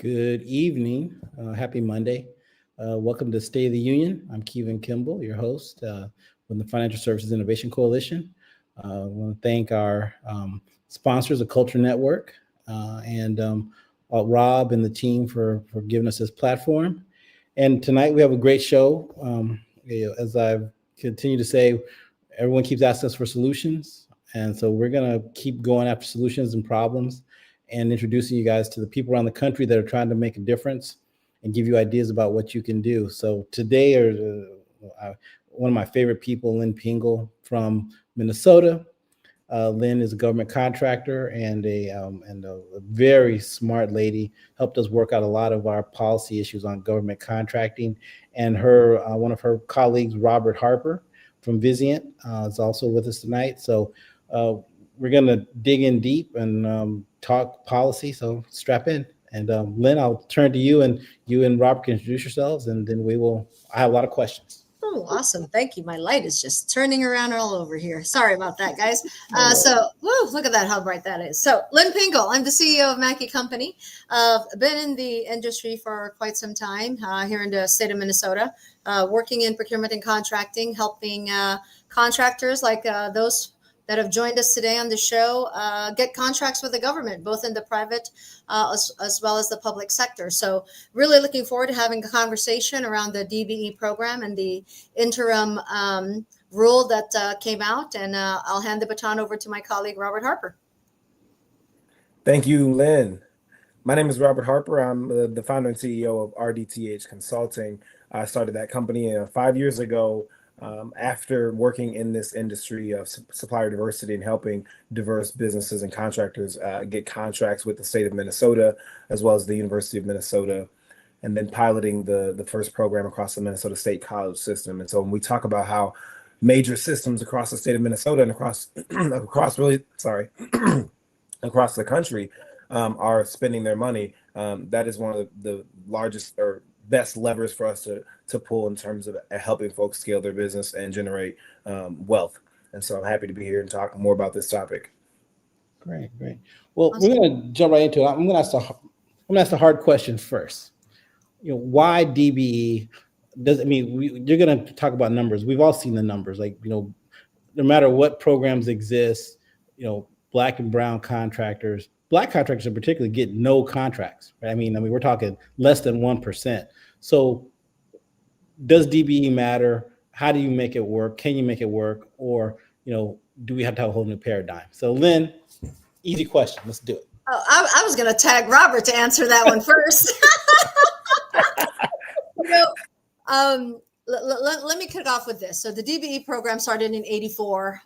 Good evening. Happy Monday. Welcome to State of the Union. I'm Kimble, your host from the Financial Services Innovation Coalition. I want to thank our sponsors, the Culture Network, and Rob and the team for giving us this platform. And tonight we have a great show. As I've continued to say, everyone keeps asking us for solutions. And so we're going to keep going after solutions and problems and introducing you guys to the people around the country that are trying to make a difference and give you ideas about what you can do. So today, one of my favorite people, Lynn Pingle from Minnesota. Lynn is a government contractor and a very smart lady. Helped us work out a lot of our policy issues on government contracting. And one of her colleagues, Robert Harper from Vizient, is also with us tonight. So we're going to dig in deep and talk policy. So strap in. And Lynn, I'll turn to you and Robert can introduce yourselves, and then I have a lot of questions. Oh, awesome. Thank you. My light is just turning around all over here. Sorry about that, guys. Look at that, how bright that is. So Lynn Pingle, I'm the CEO of Mackey Company. I've been in the industry for quite some time here in the state of Minnesota, working in procurement and contracting, helping contractors like those that have joined us today on the show get contracts with the government, both in the private as well as the public sector. So really looking forward to having a conversation around the DBE program and the interim rule that came out. And I'll hand the baton over to my colleague, Robert Harper. Thank you, Lynn. My name is Robert Harper. I'm the founder and CEO of RDTH Consulting. I started that company 5 years ago. After working in this industry of supplier diversity and helping diverse businesses and contractors get contracts with the state of Minnesota, as well as the University of Minnesota, and then piloting the first program across the Minnesota State College system. And so when we talk about how major systems across the state of Minnesota and across across the country are spending their money, that is one of the largest or best levers for us to pull in terms of helping folks scale their business and generate wealth. And so I'm happy to be here and talk more about this topic. Great. Well, awesome. We're going to jump right into it. I'm going to ask the hard question first. Why DBE? You're going to talk about numbers. We've all seen the numbers. No matter what programs exist, Black and brown contractors. Black contractors in particular get no contracts, right? We're talking less than 1%. So does DBE matter? How do you make it work? Can you make it work? Or, do we have to have a whole new paradigm? So Lynn, easy question. Let's do it. Oh, I was going to tag Robert to answer that one first. Let me kick off with this. So the DBE program started in '84,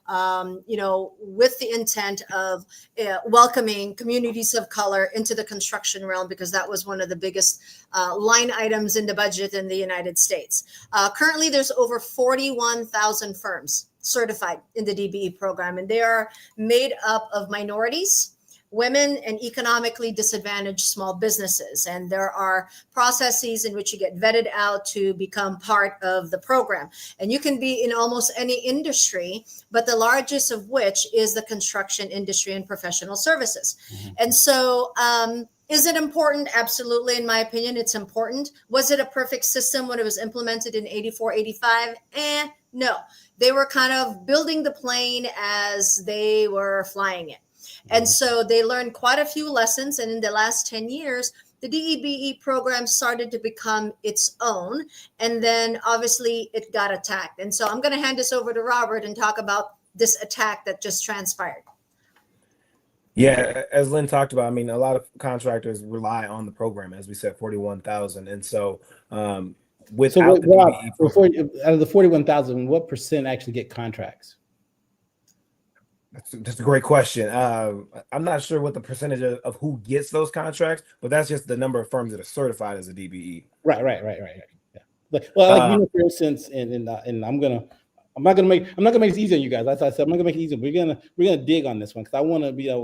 with the intent of welcoming communities of color into the construction realm, because that was one of the biggest line items in the budget in the United States. Currently, there's over 41,000 firms certified in the DBE program, and they are made up of minorities, women, and economically disadvantaged small businesses. And there are processes in which you get vetted out to become part of the program. And you can be in almost any industry, but the largest of which is the construction industry and professional services. Mm-hmm. And so, is it important? Absolutely. In my opinion, it's important. Was it a perfect system when it was implemented in '84, '85? No. They were kind of building the plane as they were flying it. And so they learned quite a few lessons. And in the last 10 years, the DBE program started to become its own. And then obviously it got attacked. And so I'm going to hand this over to Robert and talk about this attack that just transpired. Yeah, as Lynn talked about, a lot of contractors rely on the program, as we said, 41,000. And so without the DBE program, out of the 41,000, what percent actually get contracts? That's a great question. I'm not sure what the percentage of who gets those contracts, but that's just the number of firms that are certified as a DBE. Right. Yeah. Well, for instance, and I'm not gonna make this easy on you guys. As I said, I'm not gonna make it easy. We're gonna dig on this one because I want to be. I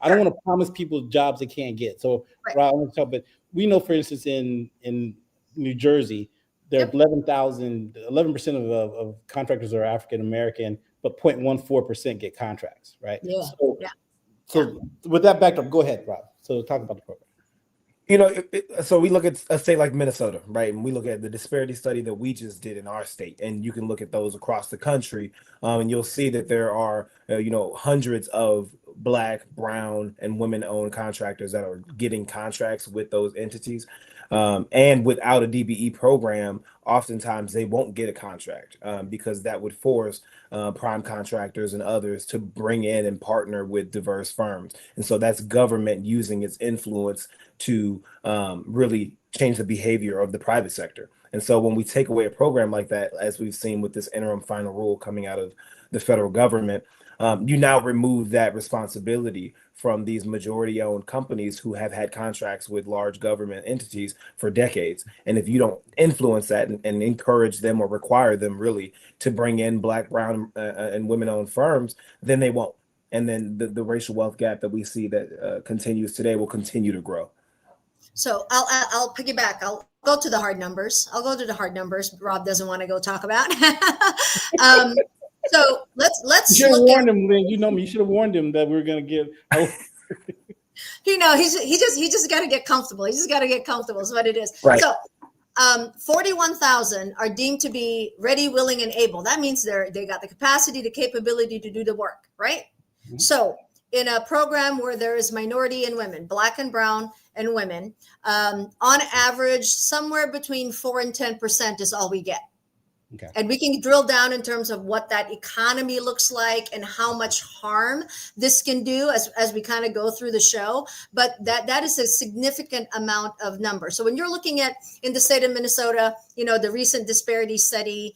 don't want to promise people jobs they can't get. So, right. I want to talk, but we know, for instance, in New Jersey, there are 11% of contractors are African American, but 0.14% get contracts, right? Yeah. So with that backdrop, go ahead, Rob. So talk about the program. You know, so we look at a state like Minnesota, right? And we look at the disparity study that we just did in our state, and you can look at those across the country, and you'll see that there are, hundreds of Black, brown, and women-owned contractors that are getting contracts with those entities. And without a DBE program, oftentimes they won't get a contract because that would force prime contractors and others to bring in and partner with diverse firms. And so that's government using its influence to really change the behavior of the private sector. And so when we take away a program like that, as we've seen with this interim final rule coming out of the federal government, you now remove that responsibility from these majority owned companies who have had contracts with large government entities for decades. And if you don't influence that and encourage them or require them really to bring in Black, brown, and women owned firms, then they won't. And then the racial wealth gap that we see that continues today will continue to grow. So I'll piggyback. I'll go to the hard numbers. I'll go to the hard numbers. Rob doesn't want to go talk about. So let's You should have look warned at, him, Lynn. You know me. You should have warned him that we were going to give. he just got to get comfortable. He just got to get comfortable is what it is. Right. So 41,000 are deemed to be ready, willing, and able. That means they got the capacity, the capability to do the work, right? Mm-hmm. So in a program where there is minority and women, Black and brown and women, on average, somewhere between 4 and 10% is all we get. Okay. And we can drill down in terms of what that economy looks like and how much harm this can do as we kind of go through the show. But that is a significant amount of number. So when you're looking at in the state of Minnesota, the recent disparity study,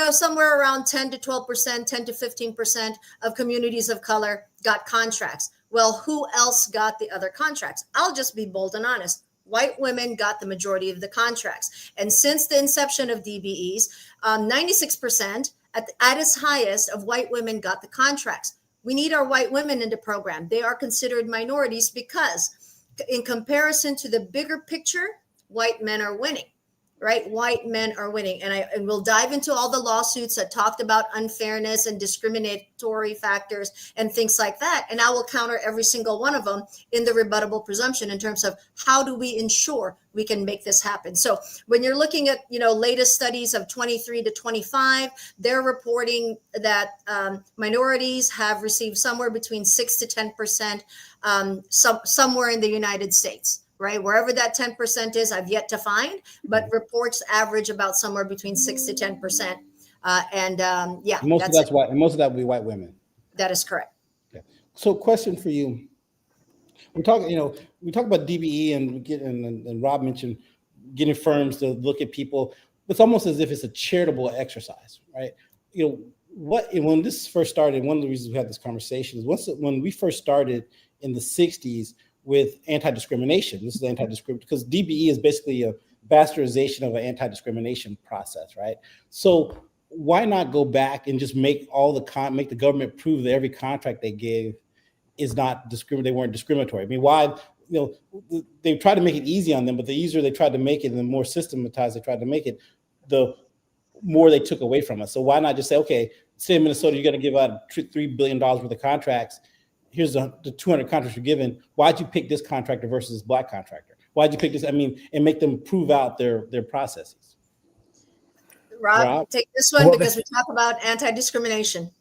somewhere around 10 to 12%, 10 to 15% of communities of color got contracts. Well, who else got the other contracts? I'll just be bold and honest. White women got the majority of the contracts. And since the inception of DBEs, 96% at its highest of white women got the contracts. We need our white women in the program. They are considered minorities because in comparison to the bigger picture, white men are winning. Right? White men are winning. And we'll dive into all the lawsuits that talked about unfairness and discriminatory factors and things like that. And I will counter every single one of them in the rebuttable presumption in terms of how do we ensure we can make this happen. So when you're looking at, latest studies of 23 to 25, they're reporting that minorities have received somewhere between 6 to 10% somewhere in the United States. Right, wherever that 10% is, I've yet to find, but reports average about somewhere between 6 to 10%. Most of that's white, and most of that will be white women. That is correct. Okay. So, question for you: we talk about DBE, and Rob mentioned getting firms to look at people. It's almost as if it's a charitable exercise, right? When this first started, one of the reasons we had this conversation is when we first started in the '60s. With anti-discrimination. This is anti-discrimination because DBE is basically a bastardization of an anti-discrimination process, right? So why not go back and just make make the government prove that every contract they gave is not they weren't discriminatory? I mean, why? They tried to make it easy on them, but the easier they tried to make it and the more systematized they tried to make it, the more they took away from us. So why not just say, okay, state of Minnesota, you're going to give out $3 billion worth of contracts. Here's the 200 contracts you're given. Why'd you pick this contractor versus this Black contractor? Why'd you pick this? And make them prove out their processes. Rob, take this one because we talk about anti-discrimination.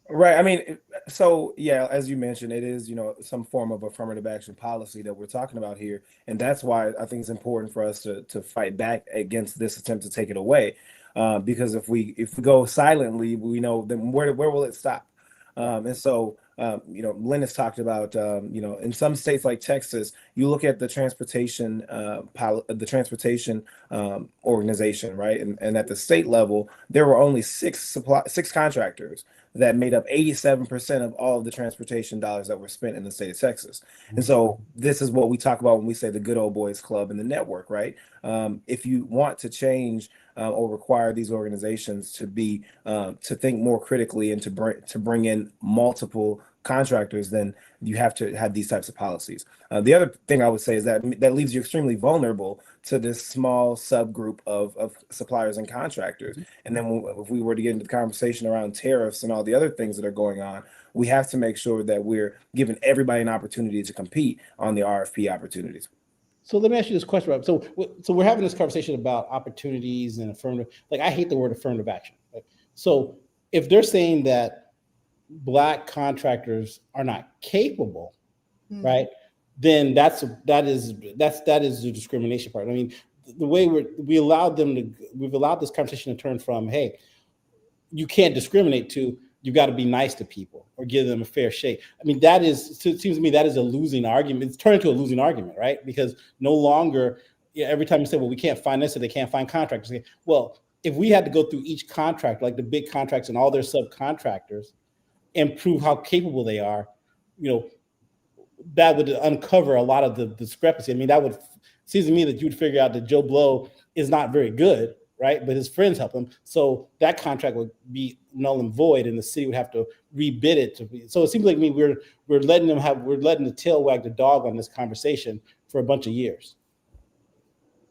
Right. I mean, so yeah, as you mentioned, it is, some form of affirmative action policy that we're talking about here. And that's why I think it's important for us to fight back against this attempt to take it away. Because if we go silently, we know then where will it stop? And so, Lynn has talked about, in some states like Texas, you look at the transportation organization, right? And at the state level, there were only six contractors that made up 87% of all of the transportation dollars that were spent in the state of Texas. And so this is what we talk about when we say the good old boys club and the network, right? If you want to change or require these organizations to be to think more critically and to bring in multiple contractors, then you have to have these types of policies. The other thing I would say is that leaves you extremely vulnerable to this small subgroup of suppliers and contractors. And then if we were to get into the conversation around tariffs and all the other things that are going on, we have to make sure that we're giving everybody an opportunity to compete on the RFP opportunities. So let me ask you this question, Rob. So we're having this conversation about opportunities and affirmative. Like I hate the word affirmative action. So if they're saying that Black contractors are not capable, right? Then that is the discrimination part. I mean, the way we've allowed this conversation to turn from, hey, you can't discriminate, to you got to be nice to people or give them a fair shake. I mean, it seems to me that is a losing argument. It's turned into a losing argument, right? Because no longer, every time you say, well, we can't find this, or they can't find contractors. Well, if we had to go through each contract, like the big contracts and all their subcontractors, and prove how capable they are, that would uncover a lot of the discrepancy. I mean, seems to me that you would figure out that Joe Blow is not very good, right? But his friends help him. So that contract would be null and void, and the city would have to rebid it. So it seems like we're letting the tail wag the dog on this conversation for a bunch of years.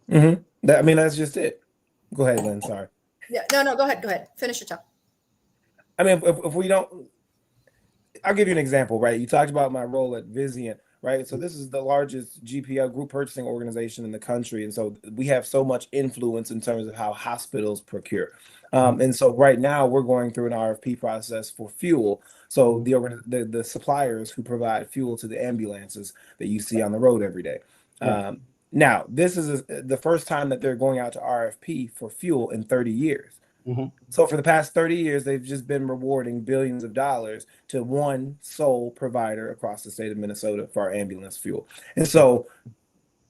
Mm-hmm. I mean, that's just it. Go ahead, Lynn. Sorry. Yeah, no, go ahead. Finish your talk. I mean, if we don't, I'll give you an example, right? You talked about my role at Vizient, right? So this is the largest GPO, group purchasing organization in the country. And so we have so much influence in terms of how hospitals procure. And so right now we're going through an RFP process for fuel. So the suppliers who provide fuel to the ambulances that you see on the road every day. Right. Now, this is the first time that they're going out to RFP for fuel in 30 years. Mm-hmm. So for the past 30 years, they've just been rewarding billions of dollars to one sole provider across the state of Minnesota for our ambulance fuel. And so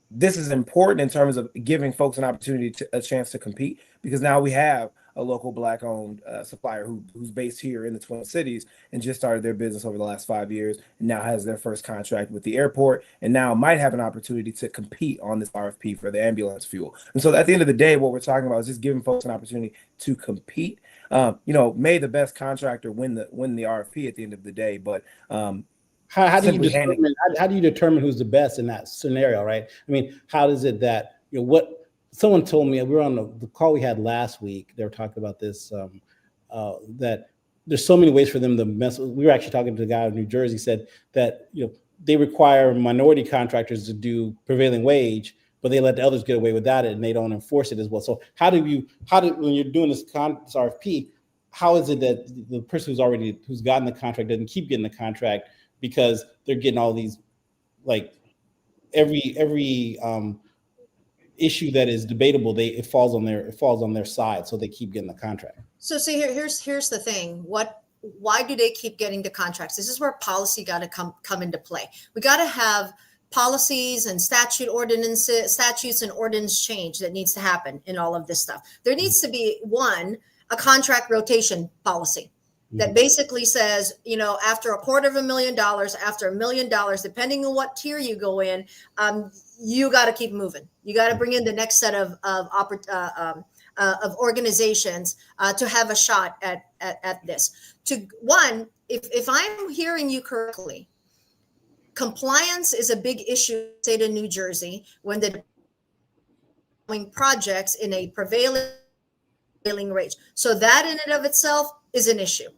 this is important in terms of giving folks an opportunity a chance to compete, because now we have a local Black-owned supplier who's based here in the Twin Cities and just started their business over the last 5 years, and now has their first contract with the airport, and now might have an opportunity to compete on this RFP for the ambulance fuel. And so at the end of the day, what we're talking about is just giving folks an opportunity to compete. May the best contractor win the RFP at the end of the day, but how do you determine who's the best in that scenario, right? I mean, how is it that what someone told me, we were on the call we had last week, they were talking about this, that there's so many ways for them to mess. We were actually talking to the guy in New Jersey, said that they require minority contractors to do prevailing wage, but they let the others get away without it, and they don't enforce it as well. So when you're doing this RFP, how is it that the person who's gotten the contract doesn't keep getting the contract, because they're getting all these, like every issue that is debatable, it falls on their side, so they keep getting the contract. So see, here's the thing. Why do they keep getting the contracts? This is where policy got to come into play. We got to have policies and statutes and ordinance change that needs to happen in all of this stuff. There needs to be a contract rotation policy that basically says, after $250,000, after $1 million, depending on what tier you go in, you got to keep moving. You got to bring in the next set of organizations to have a shot at this. If I'm hearing you correctly, compliance is a big issue in the state of New Jersey when the projects in a prevailing rate. So that in and of itself is an issue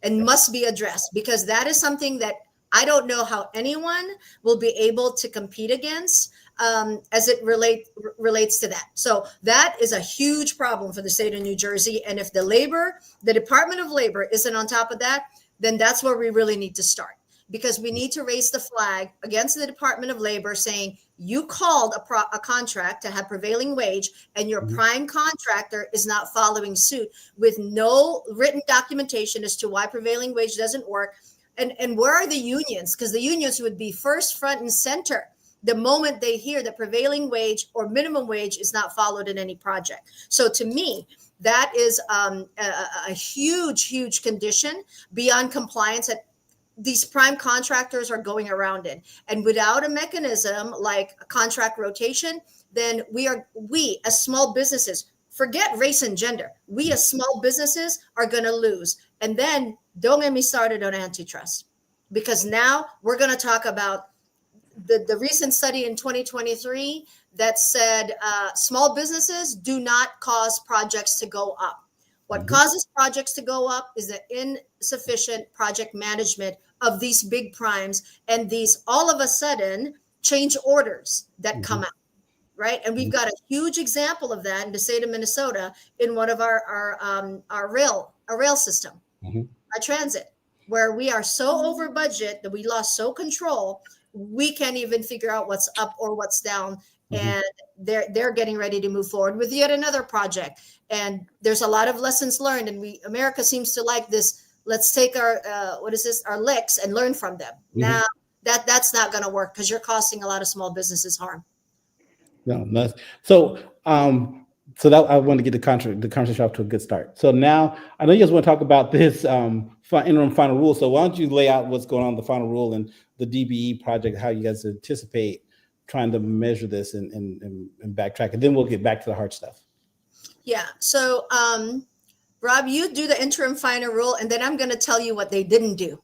and must be addressed, because that is something that I don't know how anyone will be able to compete against as it relates to that. So that is a huge problem for the state of New Jersey. And if the Department of Labor isn't on top of that, then that's where we really need to start, because we need to raise the flag against the Department of Labor saying, you called a contract to have prevailing wage, and your prime contractor is not following suit with no written documentation as to why prevailing wage doesn't work. And where are the unions? Because the unions would be first, front, and center the moment they hear that prevailing wage or minimum wage is not followed in any project. So to me, that is a huge condition beyond compliance that these prime contractors are going around in. And without a mechanism like a contract rotation, then we as small businesses, forget race and gender, we as small businesses are going to lose. And then don't get me started on antitrust, because now we're going to talk about the recent study in 2023 that said small businesses do not cause projects to go up. What causes projects to go up is the insufficient project management of these big primes and these all of a sudden change orders that come out. right? And we've got a huge example of that in the state of Minnesota in one of our rail system, our transit, where we are so over budget that we lost so control, we can't even figure out what's up or what's down. And they're getting ready to move forward with yet another project. And there's a lot of lessons learned. And America seems to like this. Let's take our our licks and learn from them. Now that's not going to work because you're costing a lot of small businesses harm. No, that's so. So that I want to get the conversation off to a good start. So now I know you guys want to talk about this interim final rule. So why don't you lay out what's going on in the final rule and the DBE project, how you guys anticipate trying to measure this and backtrack, and then we'll get back to the hard stuff. Yeah. So, Rob, you do the interim final rule, and then I'm going to tell you what they didn't do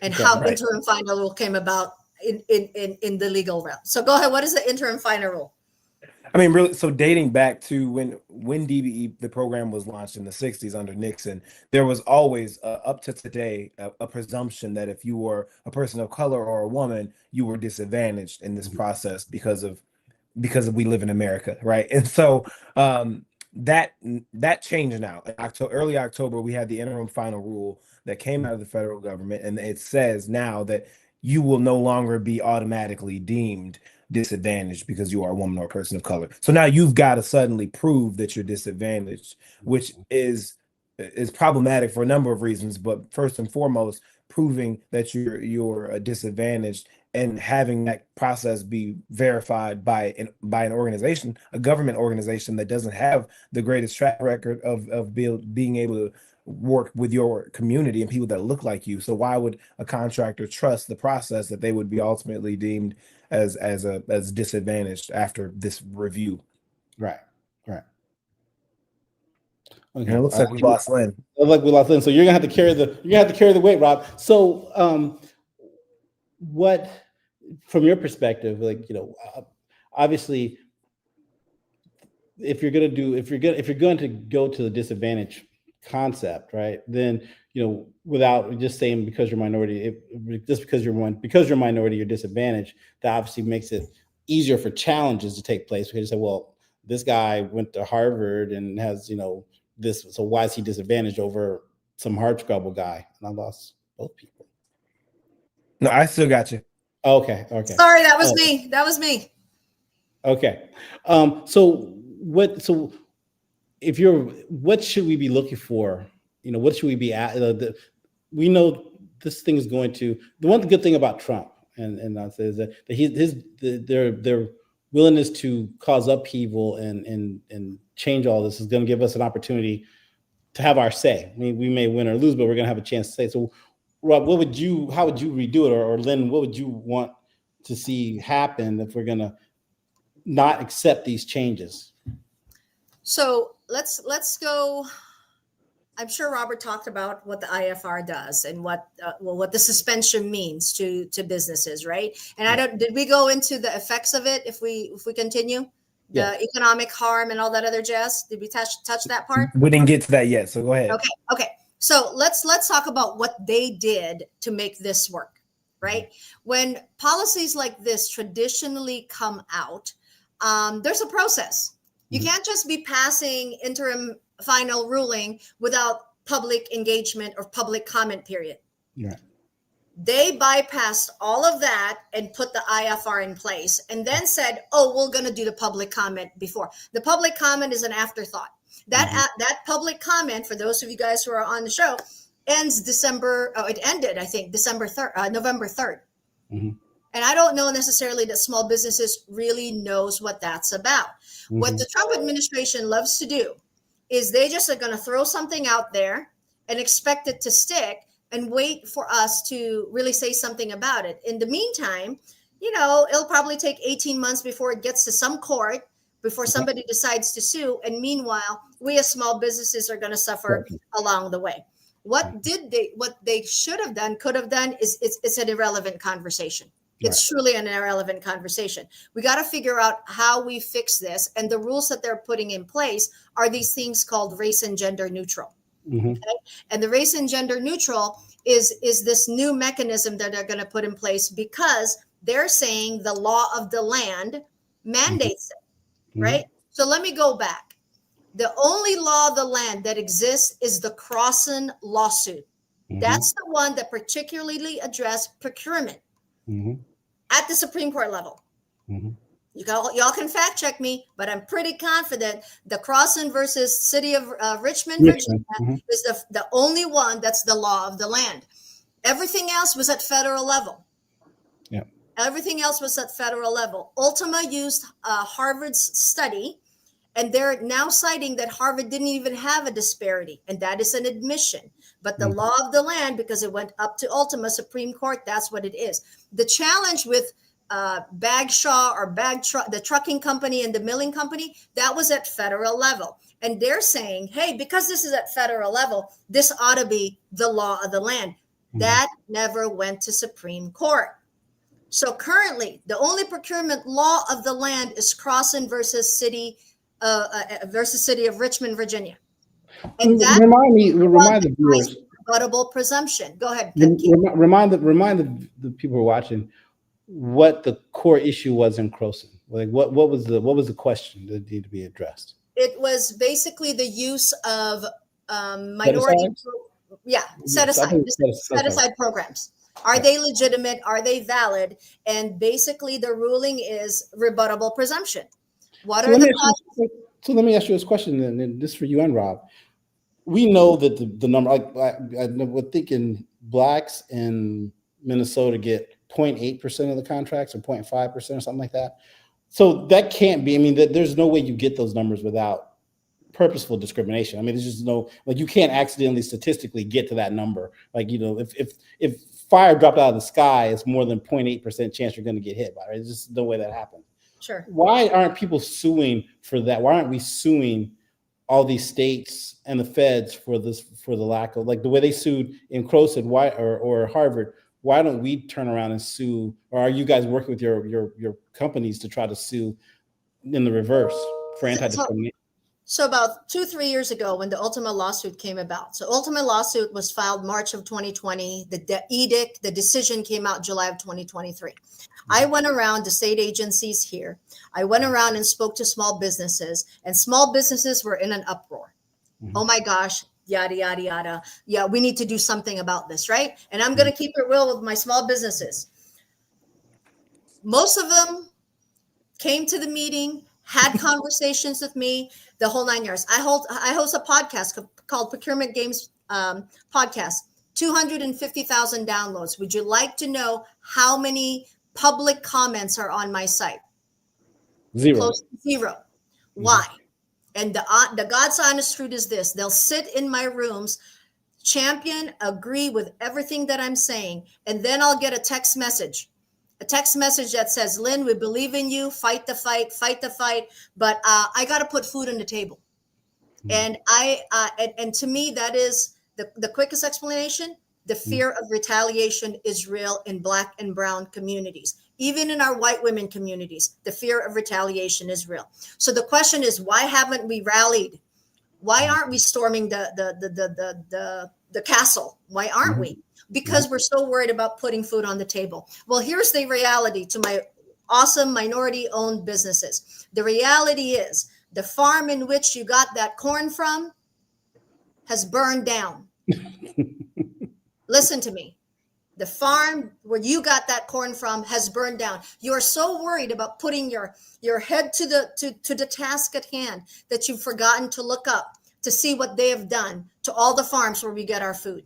and how interim final rule came about in the legal realm. So go ahead. What is the interim final rule? I mean, really, so dating back to when DBE, the program was launched in the 60s under Nixon, there was always, up to today, a presumption that if you were a person of color or a woman, you were disadvantaged in this process because of we live in America, right? And so that changed now. Early October, we had the interim final rule that came out of the federal government, and it says now that you will no longer be automatically deemed disadvantaged because you are a woman or a person of color. So now you've got to suddenly prove that you're disadvantaged, which is problematic for a number of reasons. But first and foremost, proving that you're disadvantaged and having that process be verified by an organization, a government organization that doesn't have the greatest track record of being able to work with your community and people that look like you. So why would a contractor trust the process that they would be ultimately deemed as disadvantaged after this review? Right. Okay. And it looks like we lost Lynn. It looks like we lost Lynn. So you're gonna have to carry the weight, Rob. So what, from your perspective, obviously, if you're going to go to the disadvantage concept, right, then without just saying because you're minority, because you're minority, you're disadvantaged, that obviously makes it easier for challenges to take place. Because you say, well, this guy went to Harvard and has this, so why is he disadvantaged over some hardscrabble guy? And I lost both people. No, I still got you. Okay. Sorry, that was me. That was me. Okay. What should we be looking for? What should we be at? We know this thing is going to, the one good thing about Trump, and I say is that their willingness to cause upheaval and change all this is going to give us an opportunity to have our say. I mean, we may win or lose, but we're going to have a chance to say. So, Rob, how would you redo it? Or Lynn, what would you want to see happen if we're going to not accept these changes? So let's go. I'm sure Robert talked about what the IFR does and what the suspension means to businesses, right? And did we go into the effects of it if we continue? The economic harm and all that other jazz? Did we touch that part? We didn't get to that yet, so go ahead. Okay. So let's talk about what they did to make this work, right? When policies like this traditionally come out, there's a process. You can't just be passing interim final ruling without public engagement or public comment period. Yeah. They bypassed all of that and put the IFR in place and then said, oh, we're going to do the public comment before. The public comment is an afterthought. That public comment, for those of you guys who are on the show, ends it ended, I think, November 3rd. Mm-hmm. And I don't know necessarily that small businesses really knows what that's about. Mm-hmm. What the Trump administration loves to do is they just are going to throw something out there and expect it to stick and wait for us to really say something about it. In the meantime, it'll probably take 18 months before it gets to some court, before somebody decides to sue. And meanwhile, we as small businesses are going to suffer along the way. What they should have done, could have done is it's an irrelevant conversation. It's truly an irrelevant conversation. We got to figure out how we fix this. And the rules that they're putting in place are these things called race and gender neutral. Mm-hmm. Okay? And the race and gender neutral is this new mechanism that they're going to put in place because they're saying the law of the land mandates it. right? So let me go back. The only law of the land that exists is the Crossan lawsuit. That's the one that particularly addressed procurement at the Supreme Court level. Y'all can fact check me, but I'm pretty confident the Crossan versus City of Richmond, Virginia, is the only one that's the law of the land. Everything else was at federal level. Yeah. Everything else was at federal level. Ultima used Harvard's study, and they're now citing that Harvard didn't even have a disparity, and that is an admission. But the law of the land, because it went up to Ultima Supreme Court, that's what it is. The challenge with Bagshaw or the trucking company and the milling company, that was at federal level. And they're saying, hey, because this is at federal level, this ought to be the law of the land. That never went to Supreme Court. So currently, the only procurement law of the land is Crossan versus City of Richmond, Virginia. And that remind the viewers. Rebuttable presumption. Go ahead. Remind the people who are watching what the core issue was in Crossan. Like what was the question that needed to be addressed? It was basically the use of minority. Set aside programs. Are they legitimate? Are they valid? And basically, the ruling is rebuttable presumption. What are the So let me ask you this question, and this for you and Rob. We know that the number, I would think in blacks in Minnesota get 0.8% of the contracts or 0.5% or something like that. So that can't be, I mean, there's no way you get those numbers without purposeful discrimination. I mean, there's just no, like, you can't accidentally statistically get to that number. Like, you know, if fire dropped out of the sky, it's more than 0.8% chance you're going to get hit by it. It's just no way that happens. Sure. Why aren't people suing for that? Why aren't we suing all these states and the feds for the lack of, like the way they sued in Crossan, or Harvard? Why don't we turn around and sue? Or are you guys working with your companies to try to sue in the reverse for anti-discrimination? So about 2-3 years ago, when the Ultima lawsuit came about, so Ultima lawsuit was filed March of 2020. The decision came out July of 2023. I went around to state agencies here. I went around and spoke to small businesses, and small businesses were in an uproar. Oh my gosh, yada, yada, yada. Yeah, we need to do something about this, right? And I'm going to keep it real with my small businesses. Most of them came to the meeting, had conversations with me, the whole 9 yards. I host a podcast called Procurement Games Podcast, 250,000 downloads. Would you like to know how many public comments are on my site? Zero. Close to zero. Why? And the God's honest truth is this: they'll sit in my rooms, champion, agree with everything that I'm saying, and then I'll get a text message that says, Lynn, we believe in you, fight the fight, but I got to put food on the table. And and to me, that is the quickest explanation. The fear of retaliation is real in Black and brown communities. Even in our white women communities, the fear of retaliation is real. So the question is, why haven't we rallied? Why aren't we storming the castle? Why aren't we? Because we're so worried about putting food on the table. Well, here's the reality to my awesome minority-owned businesses. The reality is the farm in which you got that corn from has burned down. Listen to me. The farm where you got that corn from has burned down. You're so worried about putting your head to the task at hand that you've forgotten to look up to see what they have done to all the farms where we get our food.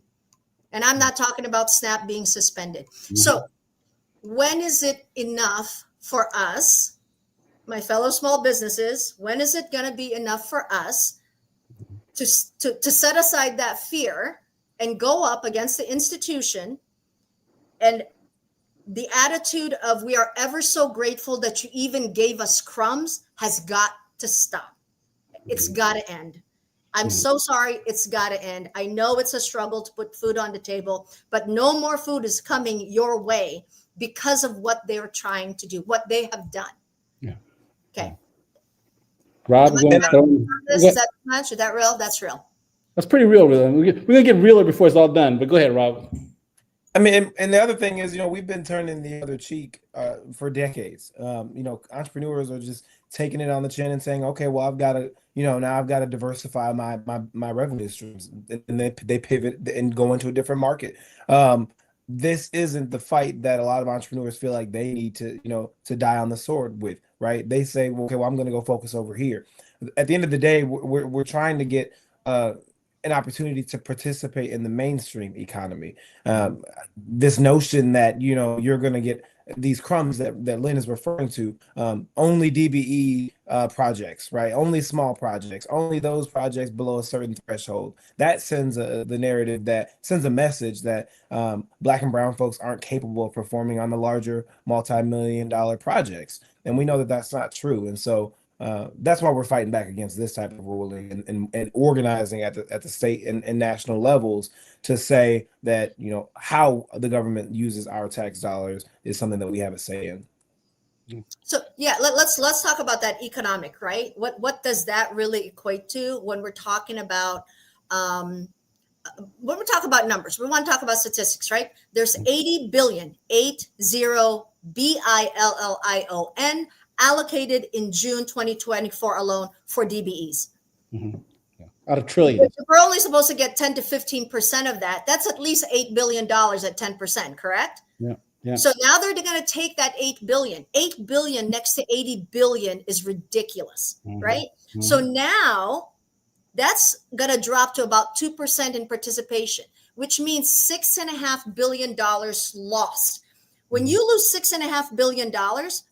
And I'm not talking about SNAP being suspended. So when is it enough for us, my fellow small businesses, when is it going to be enough for us to set aside that fear and go up against the institution? And the attitude of we are ever so grateful that you even gave us crumbs has got to stop. It's got to end. I'm so sorry. It's got to end. I know it's a struggle to put food on the table, but no more food is coming your way because of what they're trying to do, what they have done. Yeah. Okay. Rob, is that much? Is that real? That's real. That's pretty real. We're going to get realer before it's all done, but go ahead, Rob. I mean, and the other thing is, we've been turning the other cheek for decades. Entrepreneurs are just taking it on the chin and saying, okay, well, I've got to, now I've got to diversify my revenue streams, and they pivot and go into a different market. This isn't the fight that a lot of entrepreneurs feel like they need to, to die on the sword with, right? They say, well, okay, well, I'm going to go focus over here. At the end of the day, we're trying to get an opportunity to participate in the mainstream economy. This notion that you're going to get these crumbs that Lynn is referring to, only DBE projects, right? Only small projects, only those projects below a certain threshold. That sends the narrative, that sends a message that Black and brown folks aren't capable of performing on the larger multi-million-dollar projects, and we know that that's not true. And so that's why we're fighting back against this type of ruling, and organizing at the state and national levels to say that how the government uses our tax dollars is something that we have a say in. So yeah, let's talk about that economic, right? What does that really equate to when we're talking about numbers? We want to talk about statistics, right? There's 80 billion, 80 billion allocated in June 2024 alone for DBEs. Mm-hmm. Yeah. Out of trillions. We're only supposed to get 10 to 15% of that. That's at least $8 billion at 10%, correct? Yeah. Yeah. So now they're going to take that 8 billion. 8 billion next to 80 billion is ridiculous, right? Mm-hmm. So now that's going to drop to about 2% in participation, which means $6.5 billion lost. When you lose $6.5 billion,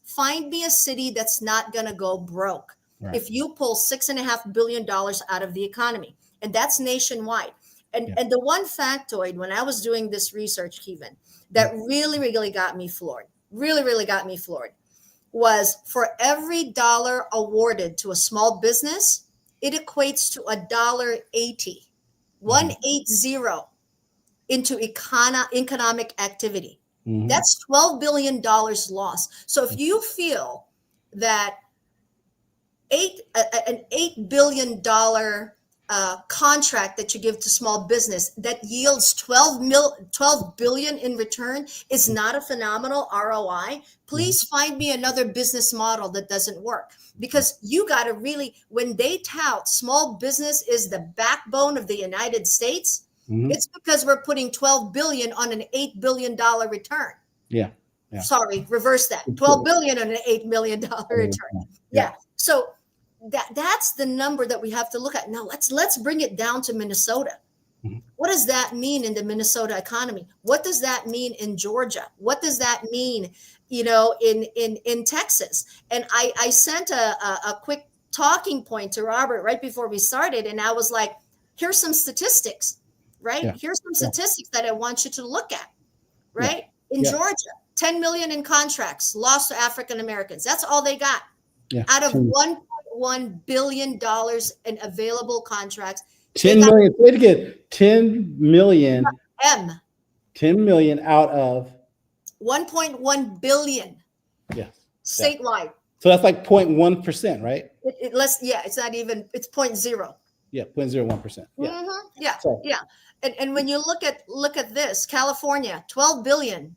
find me a city that's not going to go broke. Right. If you pull $6.5 billion out of the economy, and that's nationwide. And the one factoid when I was doing this research, Kevin, that really, really got me floored, was for every dollar awarded to a small business, it equates to $1.80, 180 into economic activity. Mm-hmm. That's $12 billion lost. So if you feel that an $8 billion contract that you give to small business that yields 12 billion in return is not a phenomenal ROI, please find me another business model that doesn't work. Because you got to really, when they tout small business is the backbone of the United States, it's because we're putting 12 billion on an $8 billion return. Yeah. Sorry, reverse that. 12 billion on an $8 million return. Yeah. So that's the number that we have to look at. Now let's bring it down to Minnesota. What does that mean in the Minnesota economy? What does that mean in Georgia? What does that mean, in Texas? And I sent a quick talking point to Robert right before we started, and I was like, here's some statistics. Right? Yeah. Here's some statistics that I want you to look at, right? Yeah. In Georgia, 10 million in contracts lost to African Americans. That's all they got. Yeah. Out of $1.1 billion in available contracts. 10 million. Wait again. 10 million. 10 million out of 1.1 billion. Yes. Statewide. So that's like 0.1%, right? It's not even, it's 0.0. Yeah, 0.01%. Yeah. Mm-hmm. Yeah. So. Yeah. And when you look at this, California, 12 billion,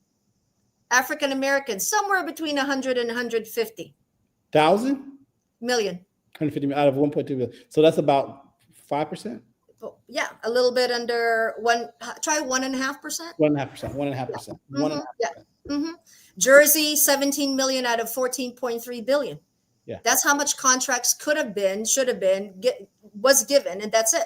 African Americans, somewhere between 100 and 150 million. 150 out of 1.2 billion. So that's about 5%. Yeah, a little bit under one. Try 1.5%. 1.5%. 1.5%. Mm-hmm. Yeah. Mm-hmm. Jersey, 17 million out of 14.3 billion. Yeah. That's how much contracts could have been, should have been, was given, and that's it.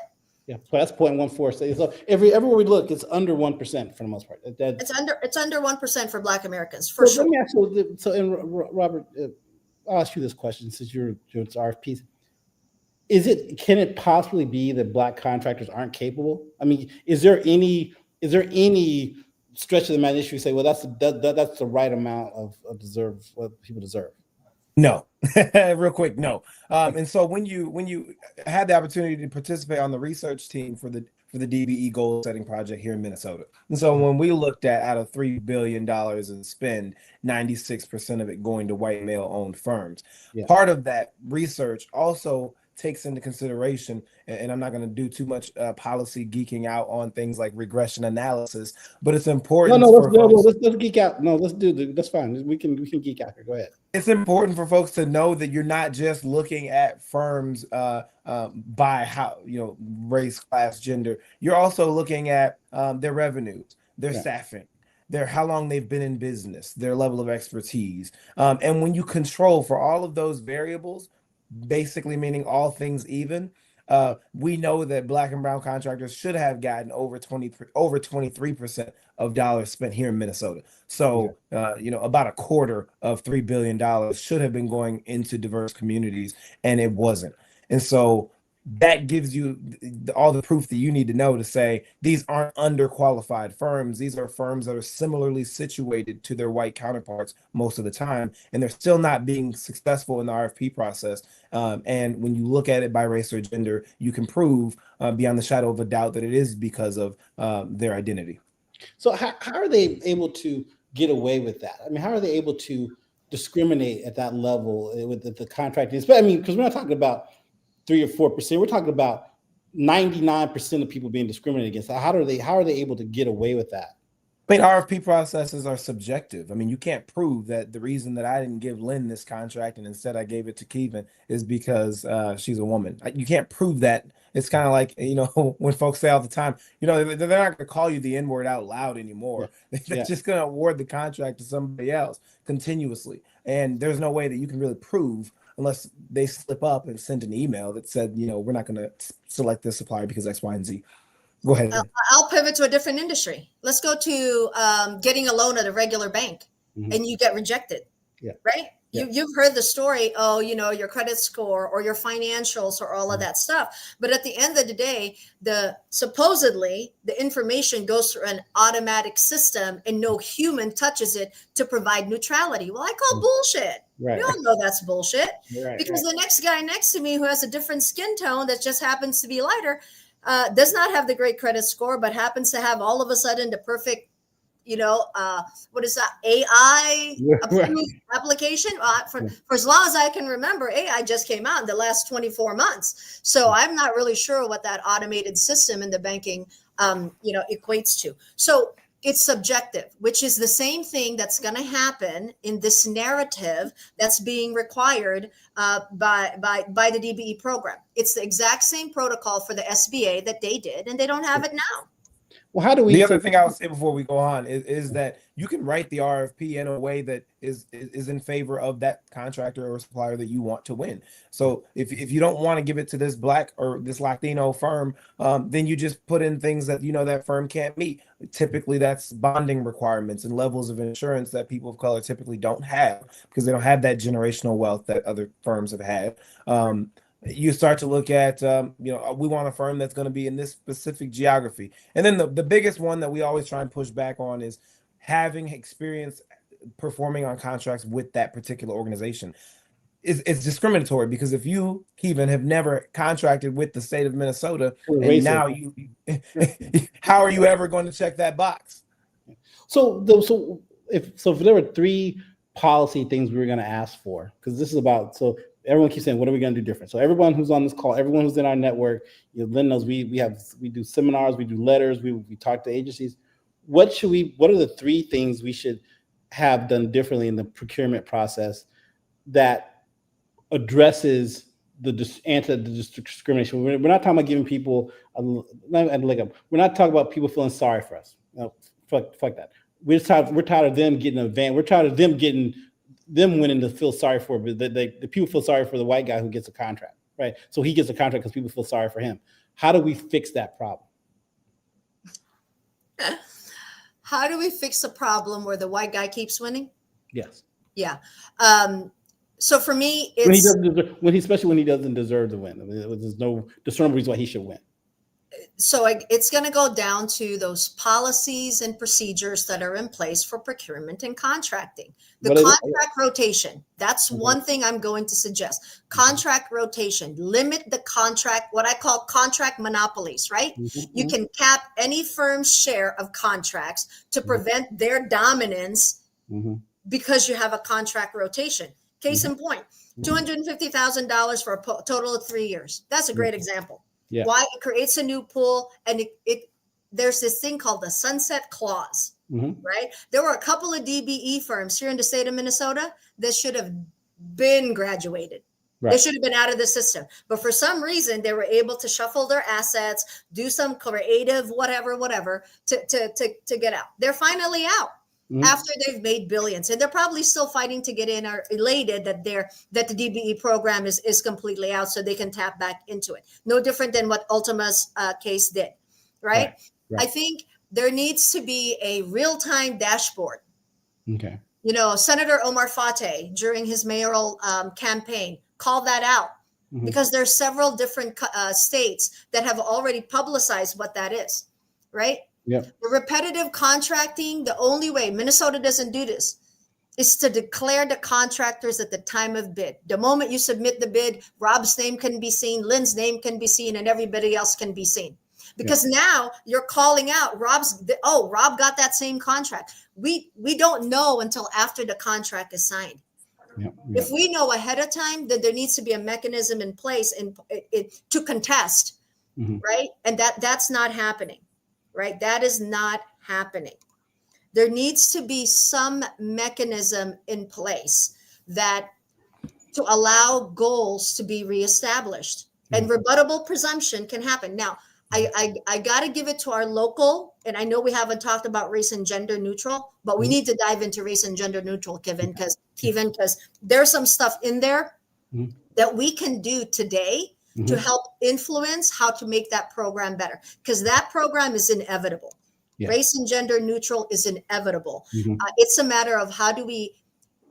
Yeah, so that's 0.14. So everywhere we look, it's under 1% for the most part. It's under 1% for Black Americans, for sure. Let me ask you, Robert, I'll ask you this question since you're RFPs. Can it possibly be that Black contractors aren't capable? I mean, is there any stretch of the imagination you say, well, that's the right amount of what people deserve? No, real quick, no. And so when you had the opportunity to participate on the research team for the DBE goal setting project here in Minnesota, and so when we looked at out of $3 billion in spend, 96% of it going to white male owned firms. Yeah. Part of that research also takes into consideration, and I'm not going to do too much policy geeking out on things like regression analysis, but it's important for folks. Let's geek out. No, that's fine. We can geek out here. Go ahead. It's important for folks to know that you're not just looking at firms by how, race, class, gender. You're also looking at their revenues, their staffing, their how long they've been in business, their level of expertise. And when you control for all of those variables, basically meaning all things even, we know that Black and brown contractors should have gotten over 23% of dollars spent here in Minnesota. So, about a quarter of $3 billion should have been going into diverse communities, and it wasn't. And so that gives you all the proof that you need to know to say these aren't underqualified firms. These are firms that are similarly situated to their white counterparts most of the time, and they're still not being successful in the RFP process. And when you look at it by race or gender, you can prove beyond the shadow of a doubt that it is because of their identity. So how are they able to get away with that? I mean, how are they able to discriminate at that level with the contracting? I mean, because we're not talking about 3 or 4%. We're talking about 99% of people being discriminated against. How are they able to get away with that? I mean, RFP processes are subjective. I mean, you can't prove that the reason that I didn't give Lynn this contract and instead I gave it to Kevin is because she's a woman. You can't prove that. It's kind of like, when folks say all the time, they're not going to call you the N-word out loud anymore. Yeah. They're just going to award the contract to somebody else continuously. And there's no way that you can really prove unless they slip up and send an email that said, we're not going to select this supplier because X, Y, and Z. Go ahead. I'll pivot to a different industry. Let's go to getting a loan at a regular bank, and you get rejected. Yeah. Right. Yeah. You've heard the story. Oh, your credit score or your financials or all of that stuff. But at the end of the day, supposedly the information goes through an automatic system and no human touches it to provide neutrality. Well, I call bullshit. Right. We all know that's bullshit. Right, because the next guy next to me who has a different skin tone that just happens to be lighter does not have the great credit score, but happens to have all of a sudden the perfect, what is that, AI approved application? For as long as I can remember, AI just came out in the last 24 months. So I'm not really sure what that automated system in the banking, equates to. So it's subjective, which is the same thing that's going to happen in this narrative that's being required by the DBE program. It's the exact same protocol for the SBA that they did, and they don't have it now. Well, how do we? The other thing I'll say before we go on is that you can write the RFP in a way that is in favor of that contractor or supplier that you want to win. So if you don't want to give it to this Black or this Latino firm, then you just put in things that that firm can't meet. Typically, that's bonding requirements and levels of insurance that people of color typically don't have because they don't have that generational wealth that other firms have had. You start to look at, we want a firm that's going to be in this specific geography. And then the biggest one that we always try and push back on is having experience performing on contracts with that particular organization. It's discriminatory because if you, Kevin, have never contracted with the state of Minnesota, and now how are you ever going to check that box? So if there were 3 policy things we were going to ask for, because this is about, so everyone keeps saying, what are we going to do different? So everyone who's on this call, everyone who's in our network, Lynn knows we do seminars, we do letters, we talk to agencies. What are the 3 things we should have done differently in the procurement process that addresses the discrimination? We're not talking about giving people we're not talking about people feeling sorry for us. No, fuck that. We're tired of them getting a van. We're tired of them winning to feel sorry for, but the people feel sorry for the white guy who gets a contract, right? So he gets a contract because people feel sorry for him. How do we fix that problem? How do we fix a problem where the white guy keeps winning? Yes. Yeah. So for me, it's especially when he doesn't deserve to win. I mean, there's no discernible reason why he should win. So it's going to go down to those policies and procedures that are in place for procurement and contracting. The contract rotation, that's one thing I'm going to suggest. Contract rotation, limit the contract, what I call contract monopolies, right? You can cap any firm's share of contracts to prevent their dominance because you have a contract rotation. Case in point, $250,000 for a total of 3 years. That's a great example. Yeah. Why? It creates a new pool, and there's this thing called the sunset clause, right? There were a couple of DBE firms here in the state of Minnesota that should have been graduated. Right. They should have been out of the system. But for some reason, they were able to shuffle their assets, do some creative whatever to get out. They're finally out after they've made billions. And they're probably still fighting to get in, or elated that the DBE program is completely out so they can tap back into it. No different than what Ultima's case did, right? I think there needs to be a real-time dashboard. Okay. You know, Senator Omar Fateh, during his mayoral campaign, called that out because there's several different states that have already publicized what that is, right? Yeah. The repetitive contracting, the only way Minnesota doesn't do this is to declare the contractors at the time of bid. The moment you submit the bid, Rob's name can be seen, Lynn's name can be seen, and everybody else can be seen. Because now you're calling out Rob got that same contract. We don't know until after the contract is signed. If we know ahead of time, then there needs to be a mechanism in place to contest, right? And that's not happening, right? That is not happening. There needs to be some mechanism in place to allow goals to be reestablished, and rebuttable presumption can happen. Now, I got to give it to our local, and I know we haven't talked about race and gender neutral, but we need to dive into race and gender neutral, Kevin, because there's some stuff in there that we can do today to help influence how to make that program better, because that program is inevitable. Race and gender neutral is inevitable. It's a matter of how do we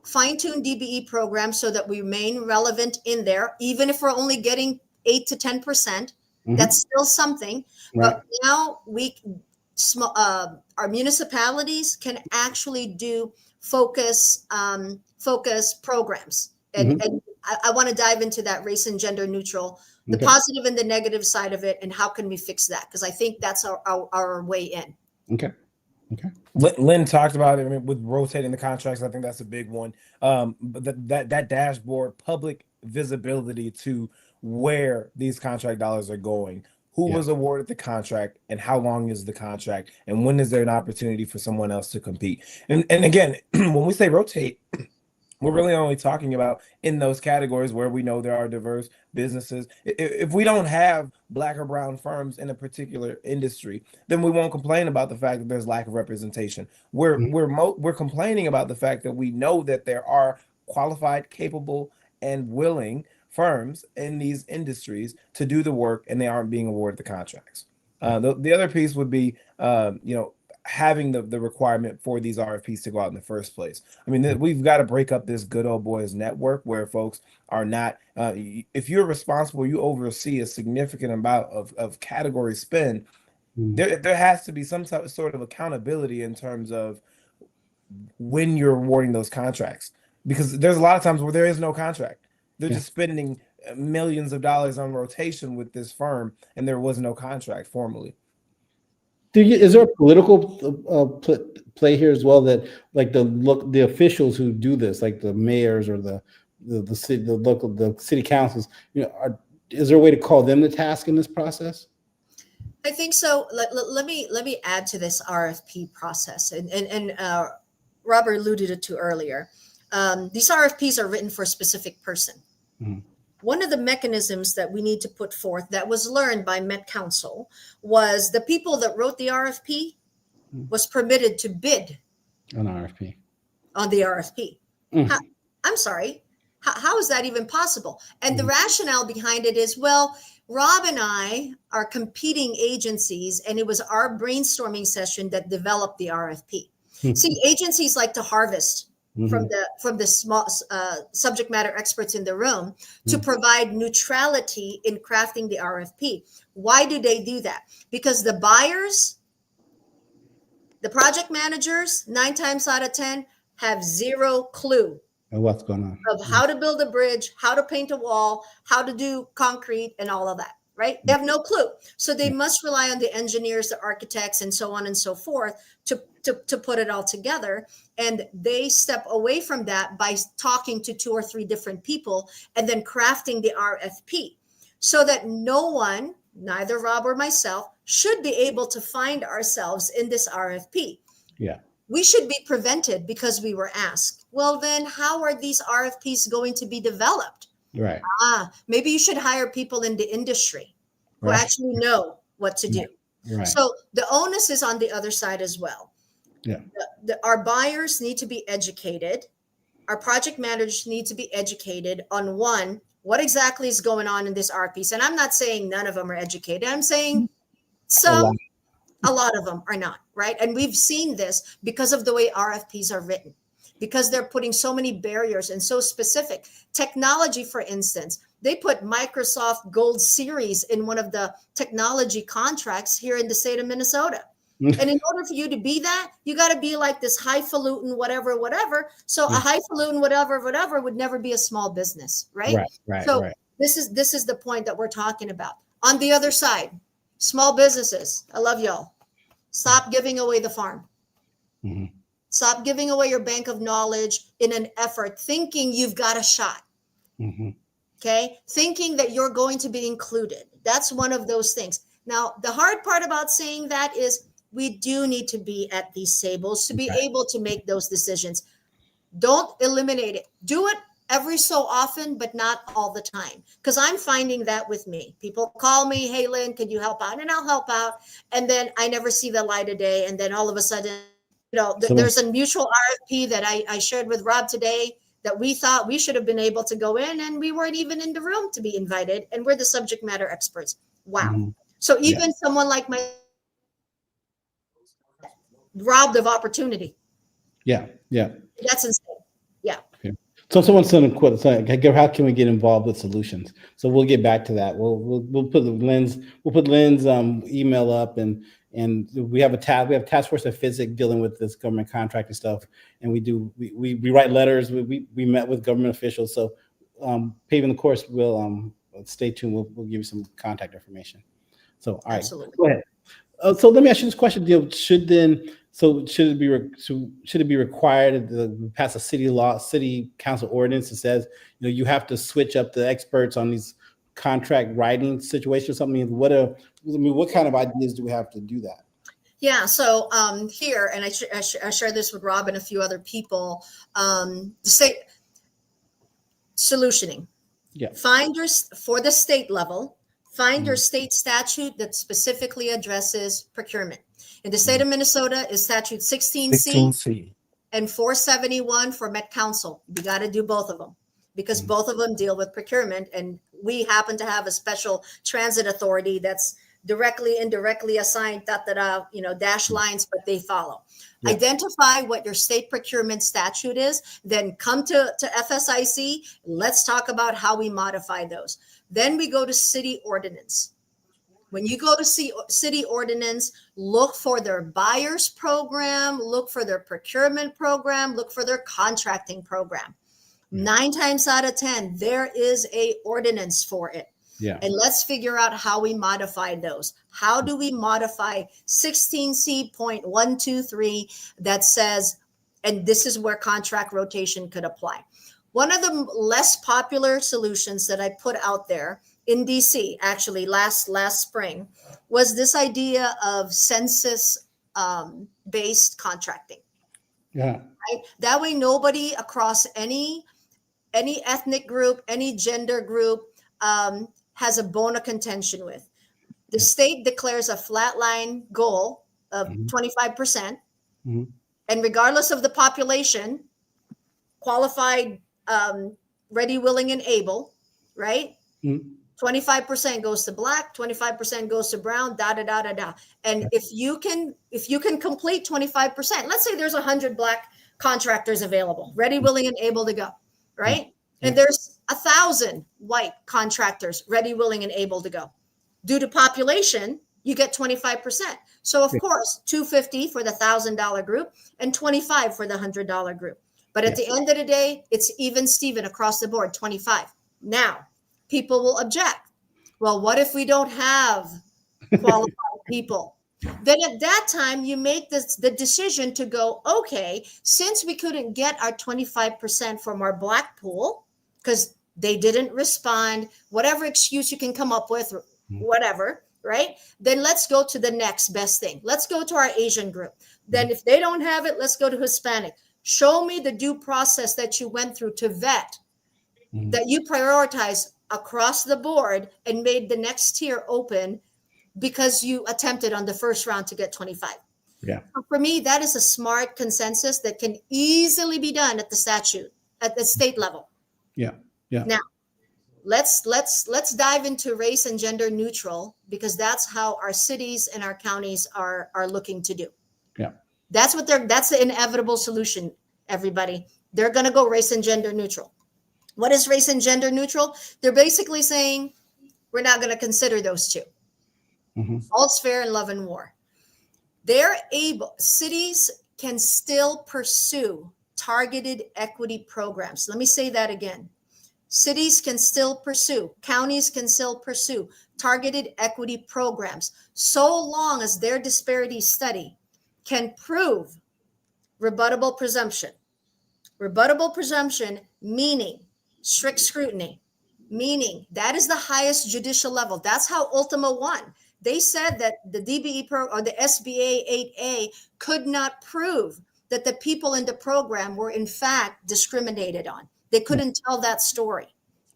fine-tune DBE programs so that we remain relevant in there, even if we're only getting 8 to 10%. That's still something. Right. But now our municipalities can actually do focus programs. And I want to dive into that race and gender neutral, the positive and the negative side of it, and how can we fix that? Because I think that's our way in. Okay. Lynn talked about it. I mean, with rotating the contracts, I think that's a big one. But that dashboard, public visibility to where these contract dollars are going, who was awarded the contract, and how long is the contract, and when is there an opportunity for someone else to compete. And again, when we say rotate, we're really only talking about in those categories where we know there are diverse businesses. If we don't have Black or brown firms in a particular industry, then we won't complain about the fact that there's lack of representation. We're complaining about the fact that we know that there are qualified, capable, and willing firms in these industries to do the work, and they aren't being awarded the contracts. The other piece would be, having the requirement for these RFPs to go out in the first place. I mean, we've got to break up this good old boys network where folks are not, if you're responsible, you oversee a significant amount of category spend, there has to be some sort of accountability in terms of when you're awarding those contracts, because there's a lot of times where there is no contract. They're just spending millions of dollars on rotation with this firm, and there was no contract formally. Is there a political play here as well, that like the officials who do this, like the mayors or the city councils, is there a way to call them to task in this process? I think so. Let me add to this RFP process, and Robert alluded to earlier. These RFPs are written for a specific person. One of the mechanisms that we need to put forth that was learned by Met Council was the people that wrote the RFP was permitted to bid on RFP. On the RFP. I'm sorry. How is that even possible? And the rationale behind it is, well, Rob and I are competing agencies, and it was our brainstorming session that developed the RFP. See, agencies like to harvest from the small subject matter experts in the room to provide neutrality in crafting the RFP. Why do they do that? Because the buyers, the project managers, 9 times out of 10 have zero clue of what's going on, of how to build a bridge, how to paint a wall, how to do concrete, and all of that, right? They have no clue. So they must rely on the engineers, the architects, and so on and so forth to put it all together. And they step away from that by talking to 2 or 3 different people and then crafting the RFP so that no one, neither Rob or myself, should be able to find ourselves in this RFP. Yeah. We should be prevented because we were asked. Well, then how are these RFPs going to be developed? Right. Maybe you should hire people in the industry who actually know what to do. Right. So the onus is on the other side as well. Yeah. Our buyers need to be educated. Our project managers need to be educated on what exactly is going on in this RFPs. And I'm not saying none of them are educated. I'm saying some, a lot of them are not, right? And we've seen this because of the way RFPs are written, because they're putting so many barriers and so specific. Technology, for instance, they put Microsoft Gold Series in one of the technology contracts here in the state of Minnesota. And in order for you to be that, you got to be like this highfalutin whatever. So a highfalutin whatever would never be a small business, right? So this is the point that we're talking about. On the other side, small businesses, I love y'all. Stop giving away the farm. Mm-hmm. Stop giving away your bank of knowledge in an effort, thinking you've got a shot. Mm-hmm. Okay? Thinking that you're going to be included. That's one of those things. Now, the hard part about saying that is we do need to be at these tables to be able to make those decisions. Don't eliminate it. Do it every so often, but not all the time. Because I'm finding that with me. People call me, hey, Lynn, could you help out? And I'll help out. And then I never see the light of day. And then all of a sudden, there's a mutual RFP that I shared with Rob today that we thought we should have been able to go in, and we weren't even in the room to be invited. And we're the subject matter experts. Wow. Mm-hmm. So even someone like my robbed of opportunity. Yeah. That's insane. Yeah. Okay. So someone's saying, how can we get involved with solutions? So we'll get back to that. We'll put Lynn's email up, and we have task force at Physic dealing with this government contracting stuff, and we write letters. We met with government officials. So paving the course, we'll stay tuned. We'll give you some contact information. So all right, absolutely. Go ahead. So let me ask you this question: should it be required to pass a city council ordinance that says you have to switch up the experts on these contract writing situations? Something. What kind of ideas do we have to do that? Yeah. So here, and I share this with Rob and a few other people. Solutioning. Yeah. For the state level. Find your state statute that specifically addresses procurement. In the state of Minnesota is statute 16C and 471 for Met Council. You got to do both of them because both of them deal with procurement. And we happen to have a special transit authority that's indirectly assigned dash lines, but they follow. Yeah. Identify what your state procurement statute is, then come to FSIC. Let's talk about how we modify those. Then we go to city ordinance. When you go to city ordinance, look for their buyers program, look for their procurement program, look for their contracting program. 9 times out of 10, there is a ordinance for it. Yeah. And let's figure out how we modify those. How do we modify 16C.123 that says, and this is where contract rotation could apply. One of the less popular solutions that I put out there in DC, actually last spring, was this idea of census-based contracting. Yeah. Right? That way, nobody across any ethnic group, any gender group has a bone of contention with. The state declares a flatline goal of 25%, and regardless of the population, qualified, ready, willing, and able, right? 25% goes to Black, 25% goes to Brown, And if you can complete 25%, let's say there's 100 Black contractors available, ready, willing, and able to go, right? And there's 1,000 white contractors ready, willing, and able to go. Due to population, you get 25%. So of course, $250 for the $1,000 group and $25 for the $100 group. But at the end of the day, it's even Steven across the board, 25. Now, people will object. Well, what if we don't have qualified people? Then at that time, you make the decision to go, okay, since we couldn't get our 25% from our black pool, because they didn't respond, whatever excuse you can come up with, whatever, right? Then let's go to the next best thing. Let's go to our Asian group. Then if they don't have it, let's go to Hispanic. Show me the due process that you went through to vet, that you prioritize across the board and made the next tier open because you attempted on the first round to get 25. Yeah. For me, that is a smart consensus that can easily be done at the state level. Yeah. Yeah. Now, let's dive into race and gender neutral, because that's how our cities and our counties are looking to do. Yeah. That's the inevitable solution, everybody. They're going to go race and gender neutral. What is race and gender neutral? They're basically saying we're not going to consider those two. All's fair in love and war. Cities can still pursue targeted equity programs. Let me say that again. Cities can still pursue, counties can still pursue targeted equity programs, so long as their disparity study can prove rebuttable presumption. Rebuttable presumption meaning strict scrutiny, meaning that is the highest judicial level. That's how Ultima won. They said that the DBE or the SBA 8A could not prove that the people in the program were in fact discriminated on. They couldn't tell that story,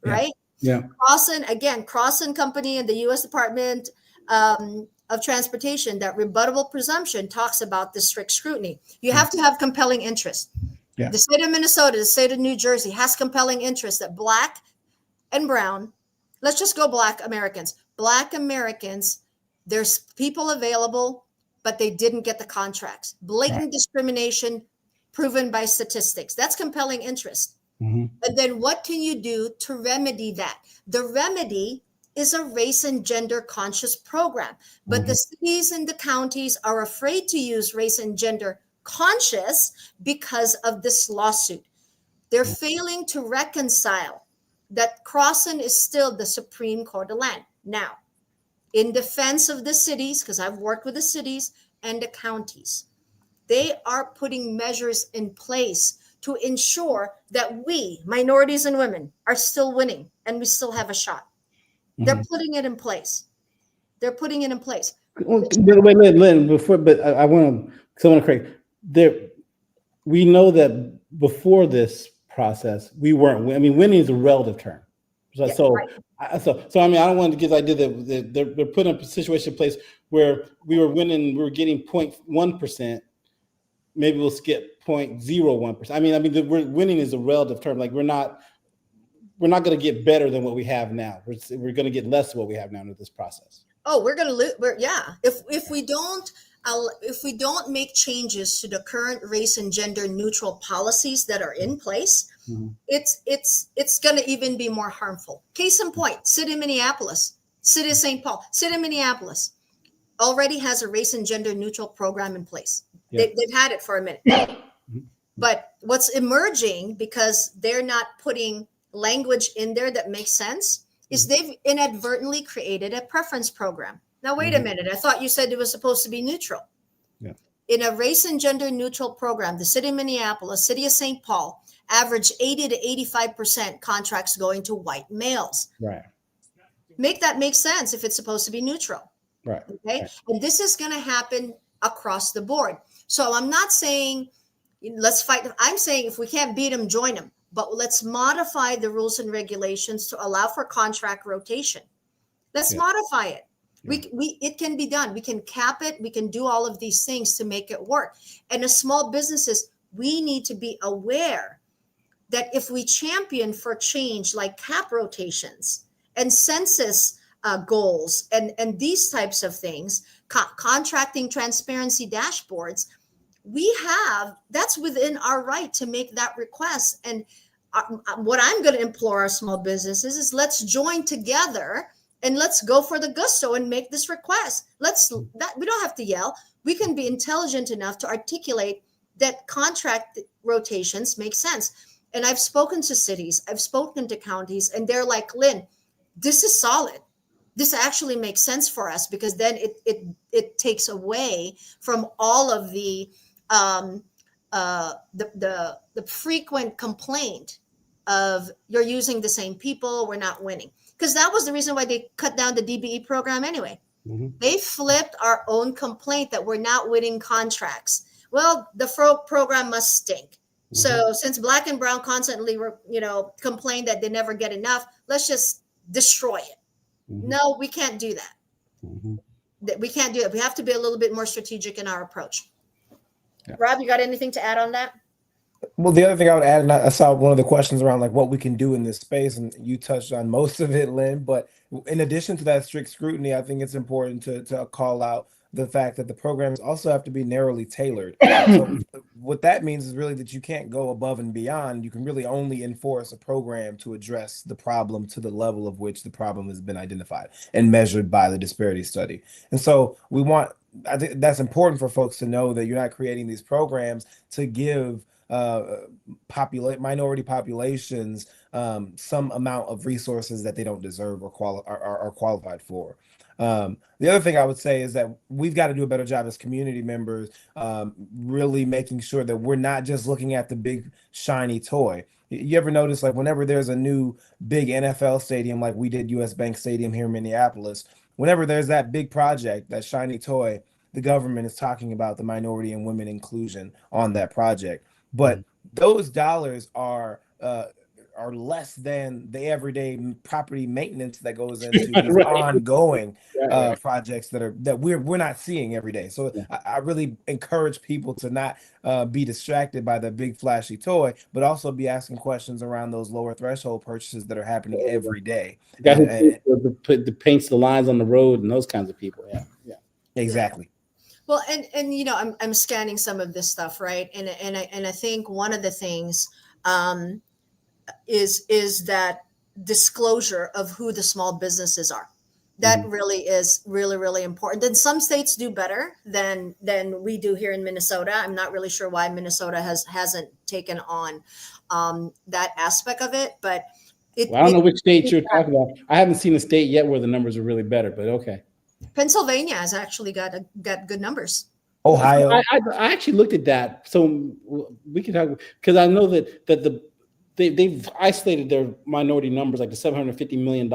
right? Yeah. Crossan Company and the U.S. Department of Transportation, that rebuttable presumption talks about the strict scrutiny. You have to have compelling interest. Yeah. The state of Minnesota, the state of New Jersey has compelling interest that Black and brown, let's just go Black Americans, there's people available, but they didn't get the contracts. Blatant discrimination proven by statistics. That's compelling interest. And then what can you do to remedy that? The remedy is a race and gender conscious program. But the cities and the counties are afraid to use race and gender conscious because of this lawsuit. They're failing to reconcile that Crossan is still the Supreme Court of land. Now, in defense of the cities, because I've worked with the cities and the counties, they are putting measures in place to ensure that we, minorities and women, are still winning and we still have a shot. They're putting it in place. Wait, Lynn, I want to correct. We know that before this process, we weren't. I mean, winning is a relative term. I don't want to get the idea that they're putting a situation in place where we were winning, we were getting 0.1%. Maybe we'll skip 0.01%. I mean, the winning is a relative term. Like we're not going to get better than what we have now. We're going to get less of what we have now in this process. Oh, we're going to lose. If we don't make changes to the current race and gender neutral policies that are in place, it's going to even be more harmful. Case in point, City of Minneapolis, City of St. Paul, City of Minneapolis already has a race and gender neutral program in place. Yeah. They've had it for a minute. But what's emerging, because they're not putting language in there that makes sense, is they've inadvertently created a preference program. Now, wait a minute. I thought you said it was supposed to be neutral. Yeah. In a race and gender neutral program, the City of Minneapolis, City of St. Paul, average 80 to 85% contracts going to white males. Right. Make that make sense if it's supposed to be neutral. Right. Okay. Right. And this is going to happen across the board. So I'm not saying let's fight. I'm saying if we can't beat them, join them. But let's modify the rules and regulations to allow for contract rotation. Let's modify it. Yeah. It can be done. We can cap it. We can do all of these things to make it work. And as small businesses, we need to be aware that if we champion for change like cap rotations and census goals and these types of things, contracting transparency dashboards, that's within our right to make that request. And what I'm going to implore our small businesses is let's join together and let's go for the gusto and make this request. We don't have to yell. We can be intelligent enough to articulate that contract rotations make sense. And I've spoken to cities, I've spoken to counties, and they're like, Lynn, this is solid. this actually makes sense for us, because then it takes away from all of the frequent complaint of you're using the same people, we're not winning. Because that was the reason why they cut down the DBE program anyway. They flipped our own complaint that we're not winning contracts. Well, the program must stink. So since Black and Brown constantly were, complain that they never get enough, let's just destroy it. No, we can't do that. We can't do it. We have to be a little bit more strategic in our approach. Yeah. Rob, you got anything to add on that? Well, the other thing I would add, and I saw one of the questions around like what we can do in this space, and you touched on most of it, Lynn, but in addition to that strict scrutiny, I think it's important to call out the fact that the programs also have to be narrowly tailored. So what that means is really that you can't go above and beyond. You can really only enforce a program to address the problem to the level of which the problem has been identified and measured by the disparity study. And so I think that's important for folks to know, that you're not creating these programs to give minority populations some amount of resources that they don't deserve or are qualified for. The other thing I would say is that we've got to do a better job as community members, really making sure that we're not just looking at the big shiny toy. You ever notice, like, whenever there's a new big NFL stadium, like we did US Bank Stadium here in Minneapolis, whenever there's that big project, that shiny toy, the government is talking about the minority and women inclusion on that project. But those dollars are less than the everyday property maintenance that goes into these ongoing projects that we're not seeing every day. So I really encourage people to not be distracted by the big flashy toy, but also be asking questions around those lower threshold purchases that are happening every day. The paints the lines on the road and those kinds of people. Yeah. Exactly. Well, and I'm scanning some of this stuff, right? And I think one of the things is that disclosure of who the small businesses are. That really is really important. And some states do better than we do here in Minnesota. I'm not really sure why Minnesota hasn't taken on that aspect of it, but I don't know which state you're talking about. I haven't seen a state yet where the numbers are really better, but okay. Pennsylvania has actually got good numbers. Ohio. I actually looked at that, so we can talk, because I know that they've isolated their minority numbers, like the $750 million,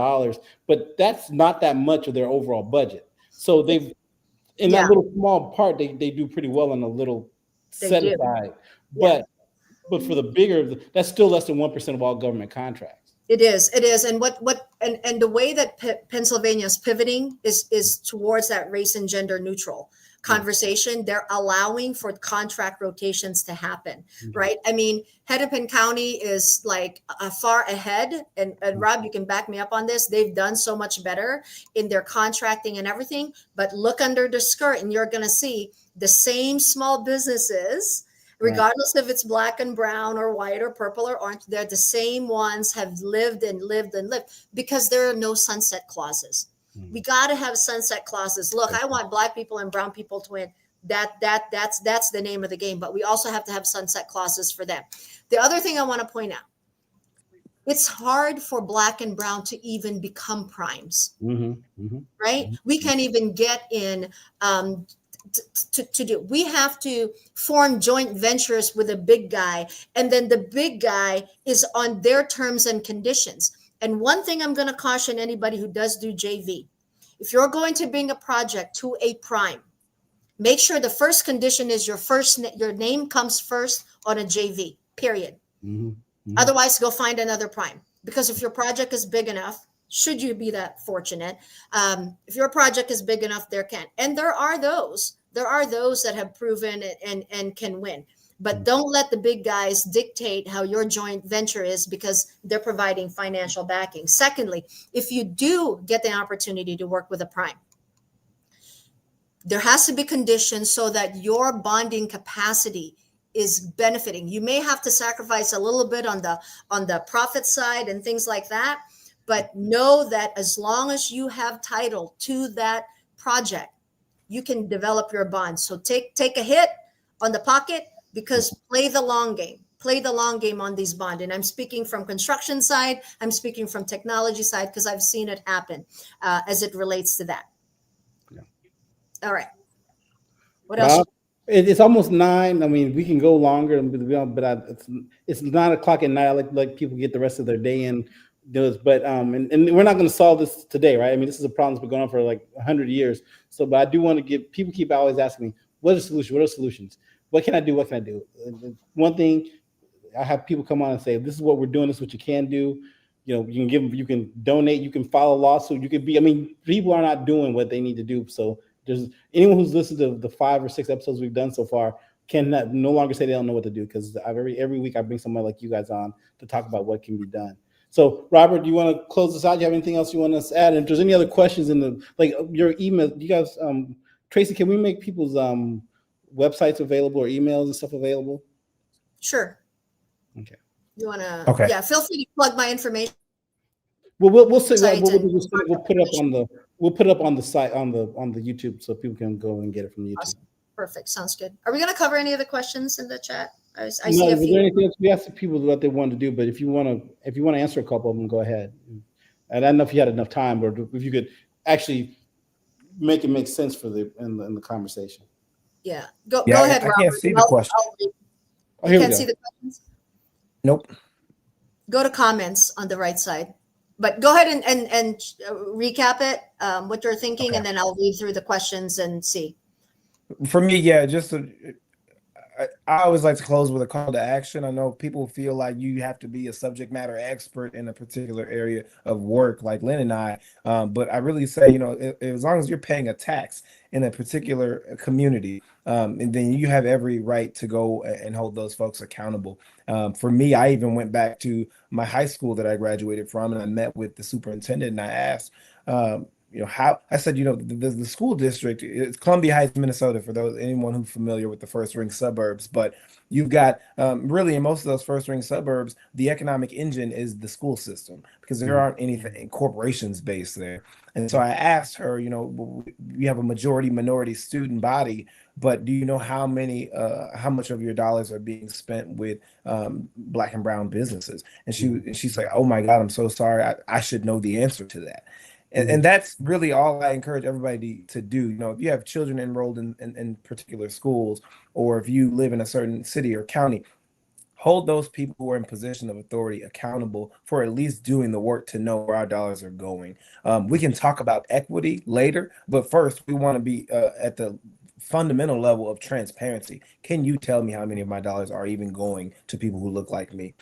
but that's not that much of their overall budget. So they've, in that little small part, they do pretty well on a little set aside. But for the bigger, that's still less than 1% of all government contracts. It is, and and the way that Pennsylvania is pivoting is towards that race and gender neutral conversation. They're allowing for contract rotations to happen, right? I mean, Hennepin County is like far ahead, and Rob, you can back me up on this. They've done so much better in their contracting and everything. But look under the skirt, and you're going to see the same small businesses. Regardless if it's black and brown or white or purple or orange, they're the same ones, have lived because there are no sunset clauses. We got to have sunset clauses. Look, I want black people and brown people to win. That's the name of the game. But we also have to have sunset clauses for them. The other thing I want to point out, it's hard for black and brown to even become primes, right? We can't even get in to do. We have to form joint ventures with a big guy, and then the big guy is on their terms and conditions. And one thing I'm going to caution anybody who does do JV, if you're going to bring a project to a prime, make sure the first condition is your name comes first on a JV, period. Otherwise, go find another prime, because if your project is big enough, should you be that fortunate, if your project is big enough, and there are those that have proven it and can win. But don't let the big guys dictate how your joint venture is, because they're providing financial backing. Secondly, if you do get the opportunity to work with a prime, there has to be conditions so that your bonding capacity is benefiting. You may have to sacrifice a little bit on the profit side and things like that, but know that as long as you have title to that project, you can develop your bond. So take a hit on the pocket, because play the long game. play the long game on these bonds. And I'm speaking from construction side. I'm speaking from technology side because I've seen it happen as it relates to that. Yeah. All right. What else? It's almost 9. I mean, we can go longer, but it's 9 o'clock at night. I like people get the rest of their day in. But and we're not going to solve this today, right? I mean, this is a problem that's been going on for like 100 years. So, but I do want to give people keep always asking me, what are solutions? What are solutions? What can I do? What can I do? One thing, I have people come on and say, this is what we're doing. This is what you can do. You know, you can donate, you can file a lawsuit. People are not doing what they need to do. So there's anyone who's listened to the 5 or 6 episodes we've done so far cannot no longer say they don't know what to do, because every week I bring somebody like you guys on to talk about what can be done. So, Robert, do you want to close this out? Do you have anything else you want us to add? And if there's any other questions your email, you guys, Tracy, can we make people's websites available or emails and stuff available? Sure. Okay. You want to? Okay. Yeah. Feel free to plug my information. Well, we'll say we'll put it up on the site on the YouTube so people can go and get it from YouTube. Awesome. Perfect. Sounds good. Are we going to cover any of the questions in the chat? I No, see a is there few. anything else? We asked the people what they wanted to do, but if you want to answer a couple of them, go ahead. And I don't know if you had enough time, or if you could actually make it make sense for in the conversation. Yeah. Go Yeah, ahead, I Robert. can't see the question. You Here we can't go. see the questions? Nope. Go to comments on the right side. But go ahead and recap it, what you're thinking, Okay. and then I'll read through the questions and see. For me, yeah, I always like to close with a call to action. I know people feel like you have to be a subject matter expert in a particular area of work, like Lynn and I. But I really say, as long as you're paying a tax in a particular community, and then you have every right to go and hold those folks accountable. For me, I even went back to my high school that I graduated from, and I met with the superintendent, and I asked, how I said, the school district, it's Columbia Heights, Minnesota, for anyone who's familiar with the first ring suburbs. But you've got really in most of those first ring suburbs, the economic engine is the school system, because there aren't anything corporations based there. And so I asked her, we have a majority minority student body, but do you know how much of your dollars are being spent with Black and brown businesses? And she's like, oh my God, I'm so sorry. I should know the answer to that. And that's really all I encourage everybody to do. If you have children enrolled in particular schools, or if you live in a certain city or county, hold those people who are in position of authority accountable for at least doing the work to know where our dollars are going. We can talk about equity later, but first we want to be at the fundamental level of transparency. Can you tell me how many of my dollars are even going to people who look like me?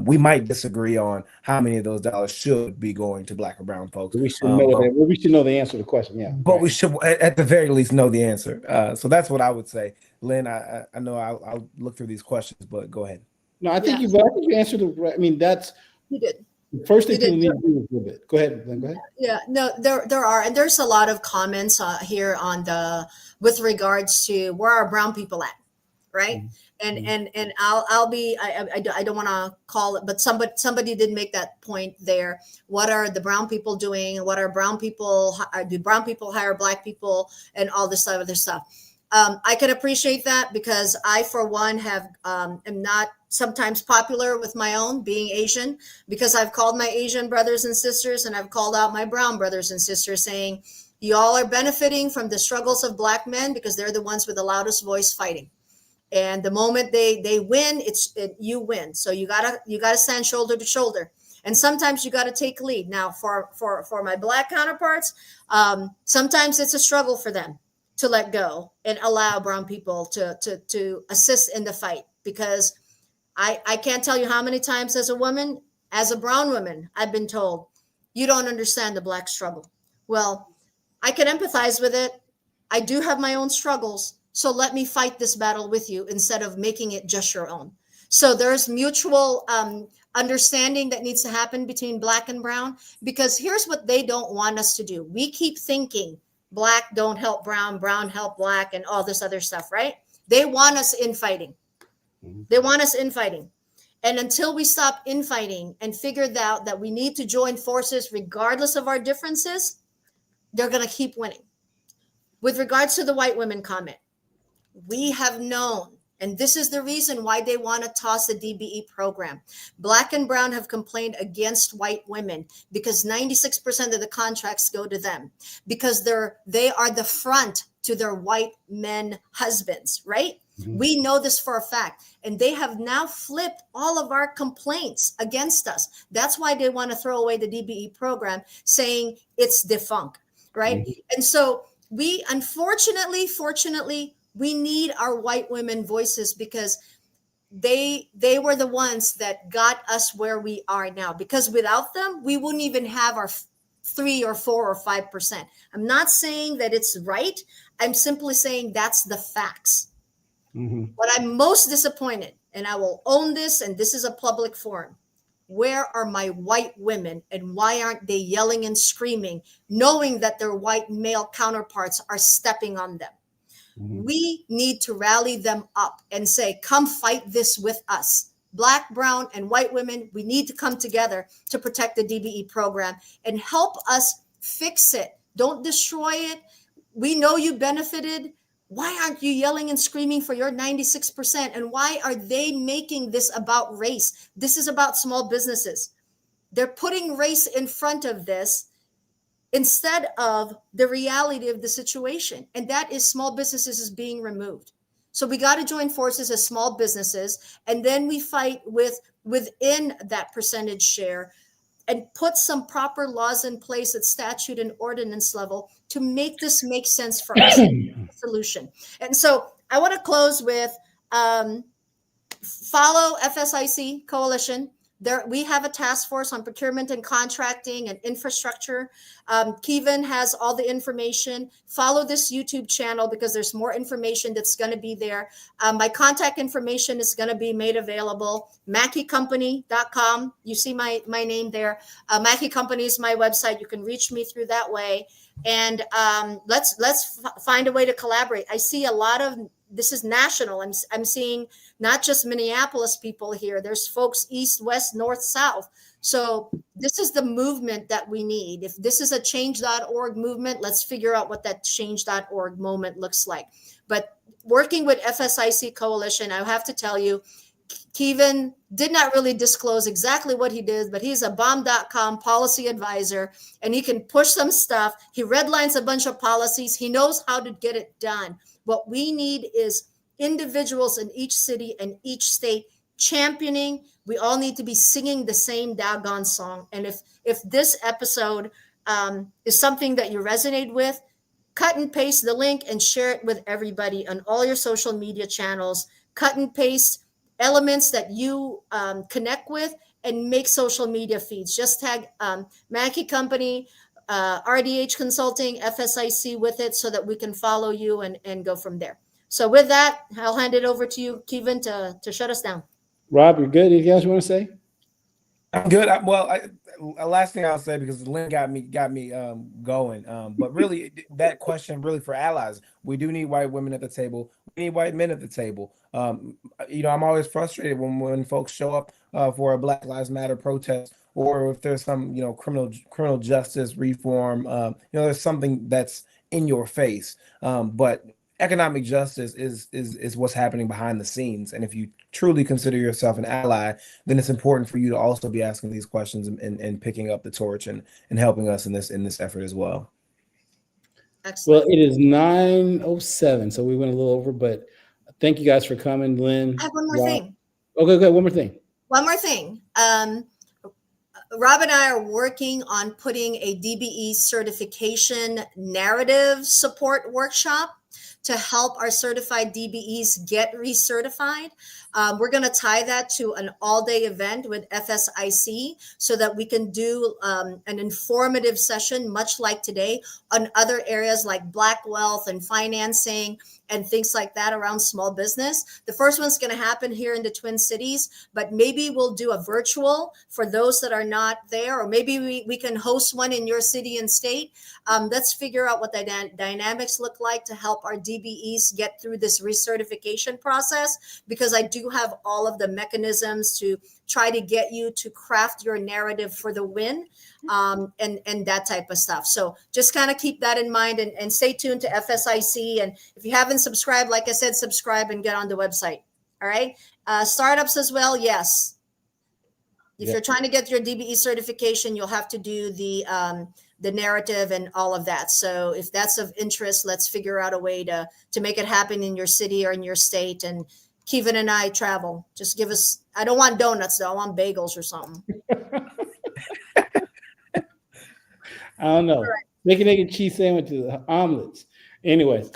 We might disagree on how many of those dollars should be going to Black or brown folks. We should know we should know the answer to the question. Yeah, but we should at the very least know the answer. So that's what I would say. Lynn, I know I'll look through these questions, but go ahead. No, I think you answered it right. I mean, that's You did. the first thing people need to do is a little bit. Go ahead, Lynn, go ahead. Yeah, no, there are, and there's a lot of comments here with regards to where are brown people at, right? And I'll be, I don't want to call it, but somebody did make that point there. What are the brown people doing? What are brown people? Do brown people hire Black people and all this other stuff? I can appreciate that, because I, for one, am not sometimes popular with my own being Asian, because I've called my Asian brothers and sisters and I've called out my brown brothers and sisters saying, y'all are benefiting from the struggles of Black men because they're the ones with the loudest voice fighting. And the moment they win, you win. So you gotta stand shoulder to shoulder. And sometimes you got to take lead. Now, for my Black counterparts, sometimes it's a struggle for them to let go and allow brown people to assist in the fight, because I can't tell you how many times as a brown woman, I've been told, you don't understand the Black struggle. Well, I can empathize with it. I do have my own struggles. So let me fight this battle with you instead of making it just your own. So there's mutual understanding that needs to happen between Black and brown, because here's what they don't want us to do. We keep thinking Black don't help brown, brown help Black, and all this other stuff, right? They want us infighting. They want us infighting. And until we stop infighting and figure out that we need to join forces regardless of our differences, they're going to keep winning. With regards to the white women comment, we have known And this is the reason why they want to toss the DBE program. Black and brown have complained against white women because 96% of the contracts go to them because they are the front to their white men husbands, right? Mm-hmm. We know this for a fact. And they have now flipped all of our complaints against us. That's why they want to throw away the DBE program, saying it's defunct, right? Mm-hmm. And so we, fortunately, we need our white women voices because they were the ones that got us where we are now. Because without them, we wouldn't even have our 3 or 4 or 5%. I'm not saying that it's right. I'm simply saying that's the facts. Mm-hmm. But I'm most disappointed, and I will own this, and this is a public forum. Where are my white women, and why aren't they yelling and screaming, knowing that their white male counterparts are stepping on them? Mm-hmm. We need to rally them up and say, come fight this with us. Black, brown, and white women, we need to come together to protect the DBE program and help us fix it. Don't destroy it. We know you benefited. Why aren't you yelling and screaming for your 96%? And why are they making this about race? This is about small businesses. They're putting race in front of this instead of the reality of the situation. And that is small businesses is being removed. So we got to join forces as small businesses. And then we fight within that percentage share and put some proper laws in place at statute and ordinance level to make this make sense for us. Solution. And so I want to close with follow FSIC Coalition. There, we have a task force on procurement and contracting and infrastructure. Kevin has all the information. Follow this YouTube channel because there's more information that's going to be there. My contact information is going to be made available. MackeyCompany.com. You see my name there. Mackey Company is my website. You can reach me through that way. And let's find a way to collaborate. I see a lot of, this is national. I'm seeing not just Minneapolis people here. There's folks east, west, north, south. So this is the movement that we need. If this is a change.org movement, let's figure out what that change.org moment looks like. But working with FSIC Coalition, I have to tell you, Kevin did not really disclose exactly what he did, but he's a bomb.com policy advisor, and he can push some stuff. He redlines a bunch of policies. He knows how to get it done. What we need is individuals in each city and each state championing. We all need to be singing the same doggone song. And if this episode is something that you resonate with, cut and paste the link and share it with everybody on all your social media channels. Cut and paste elements that you connect with and make social media feeds. Just tag Mackey Company, RDH Consulting, FSIC with it so that we can follow you and go from there. So with that, I'll hand it over to you, Kevin, to shut us down. Rob, you're good. Anything else you want to say? I'm good. Last thing I'll say, because Lynn got me going. But really, that question really for allies. We do need white women at the table. We need white men at the table. I'm always frustrated when folks show up for a Black Lives Matter protest, or if there's some criminal justice reform. There's something that's in your face. But economic justice is what's happening behind the scenes. And if you truly consider yourself an ally, then it's important for you to also be asking these questions and picking up the torch and helping us in this effort as well. Excellent. Well, it is 9:07, so we went a little over, but thank you guys for coming, Lynn. I have one more thing. Okay, good. One more thing. Rob and I are working on putting a DBE certification narrative support workshop to help our certified DBEs get recertified. We're going to tie that to an all-day event with FSIC so that we can do an informative session, much like today, on other areas like Black wealth and financing and things like that around small business. The first one's going to happen here in the Twin Cities, but maybe we'll do a virtual for those that are not there, or maybe we can host one in your city and state. Let's figure out what the dynamics look like to help our DBEs get through this recertification process, because I do have all of the mechanisms to try to get you to craft your narrative for the win, and that type of stuff. So just kind of keep that in mind and stay tuned to FSIC. And if you haven't subscribed, like I said, subscribe and get on the website. All right. Startups as well. Yes. If Yeah. you're trying to get your DBE certification, you'll have to do the narrative and all of that. So if that's of interest, let's figure out a way to make it happen in your city or in your state. And Kevin and I travel. Just give us. I don't want donuts though. I want bagels or something. I don't know. Making egg and cheese sandwiches, omelets. Anyways,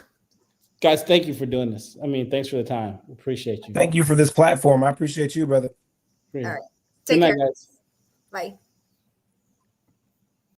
guys, thank you for doing this. I mean, thanks for the time. Appreciate you. Thank you for this platform. I appreciate you, brother. Great. All right. Good Take night, care. guys. Bye.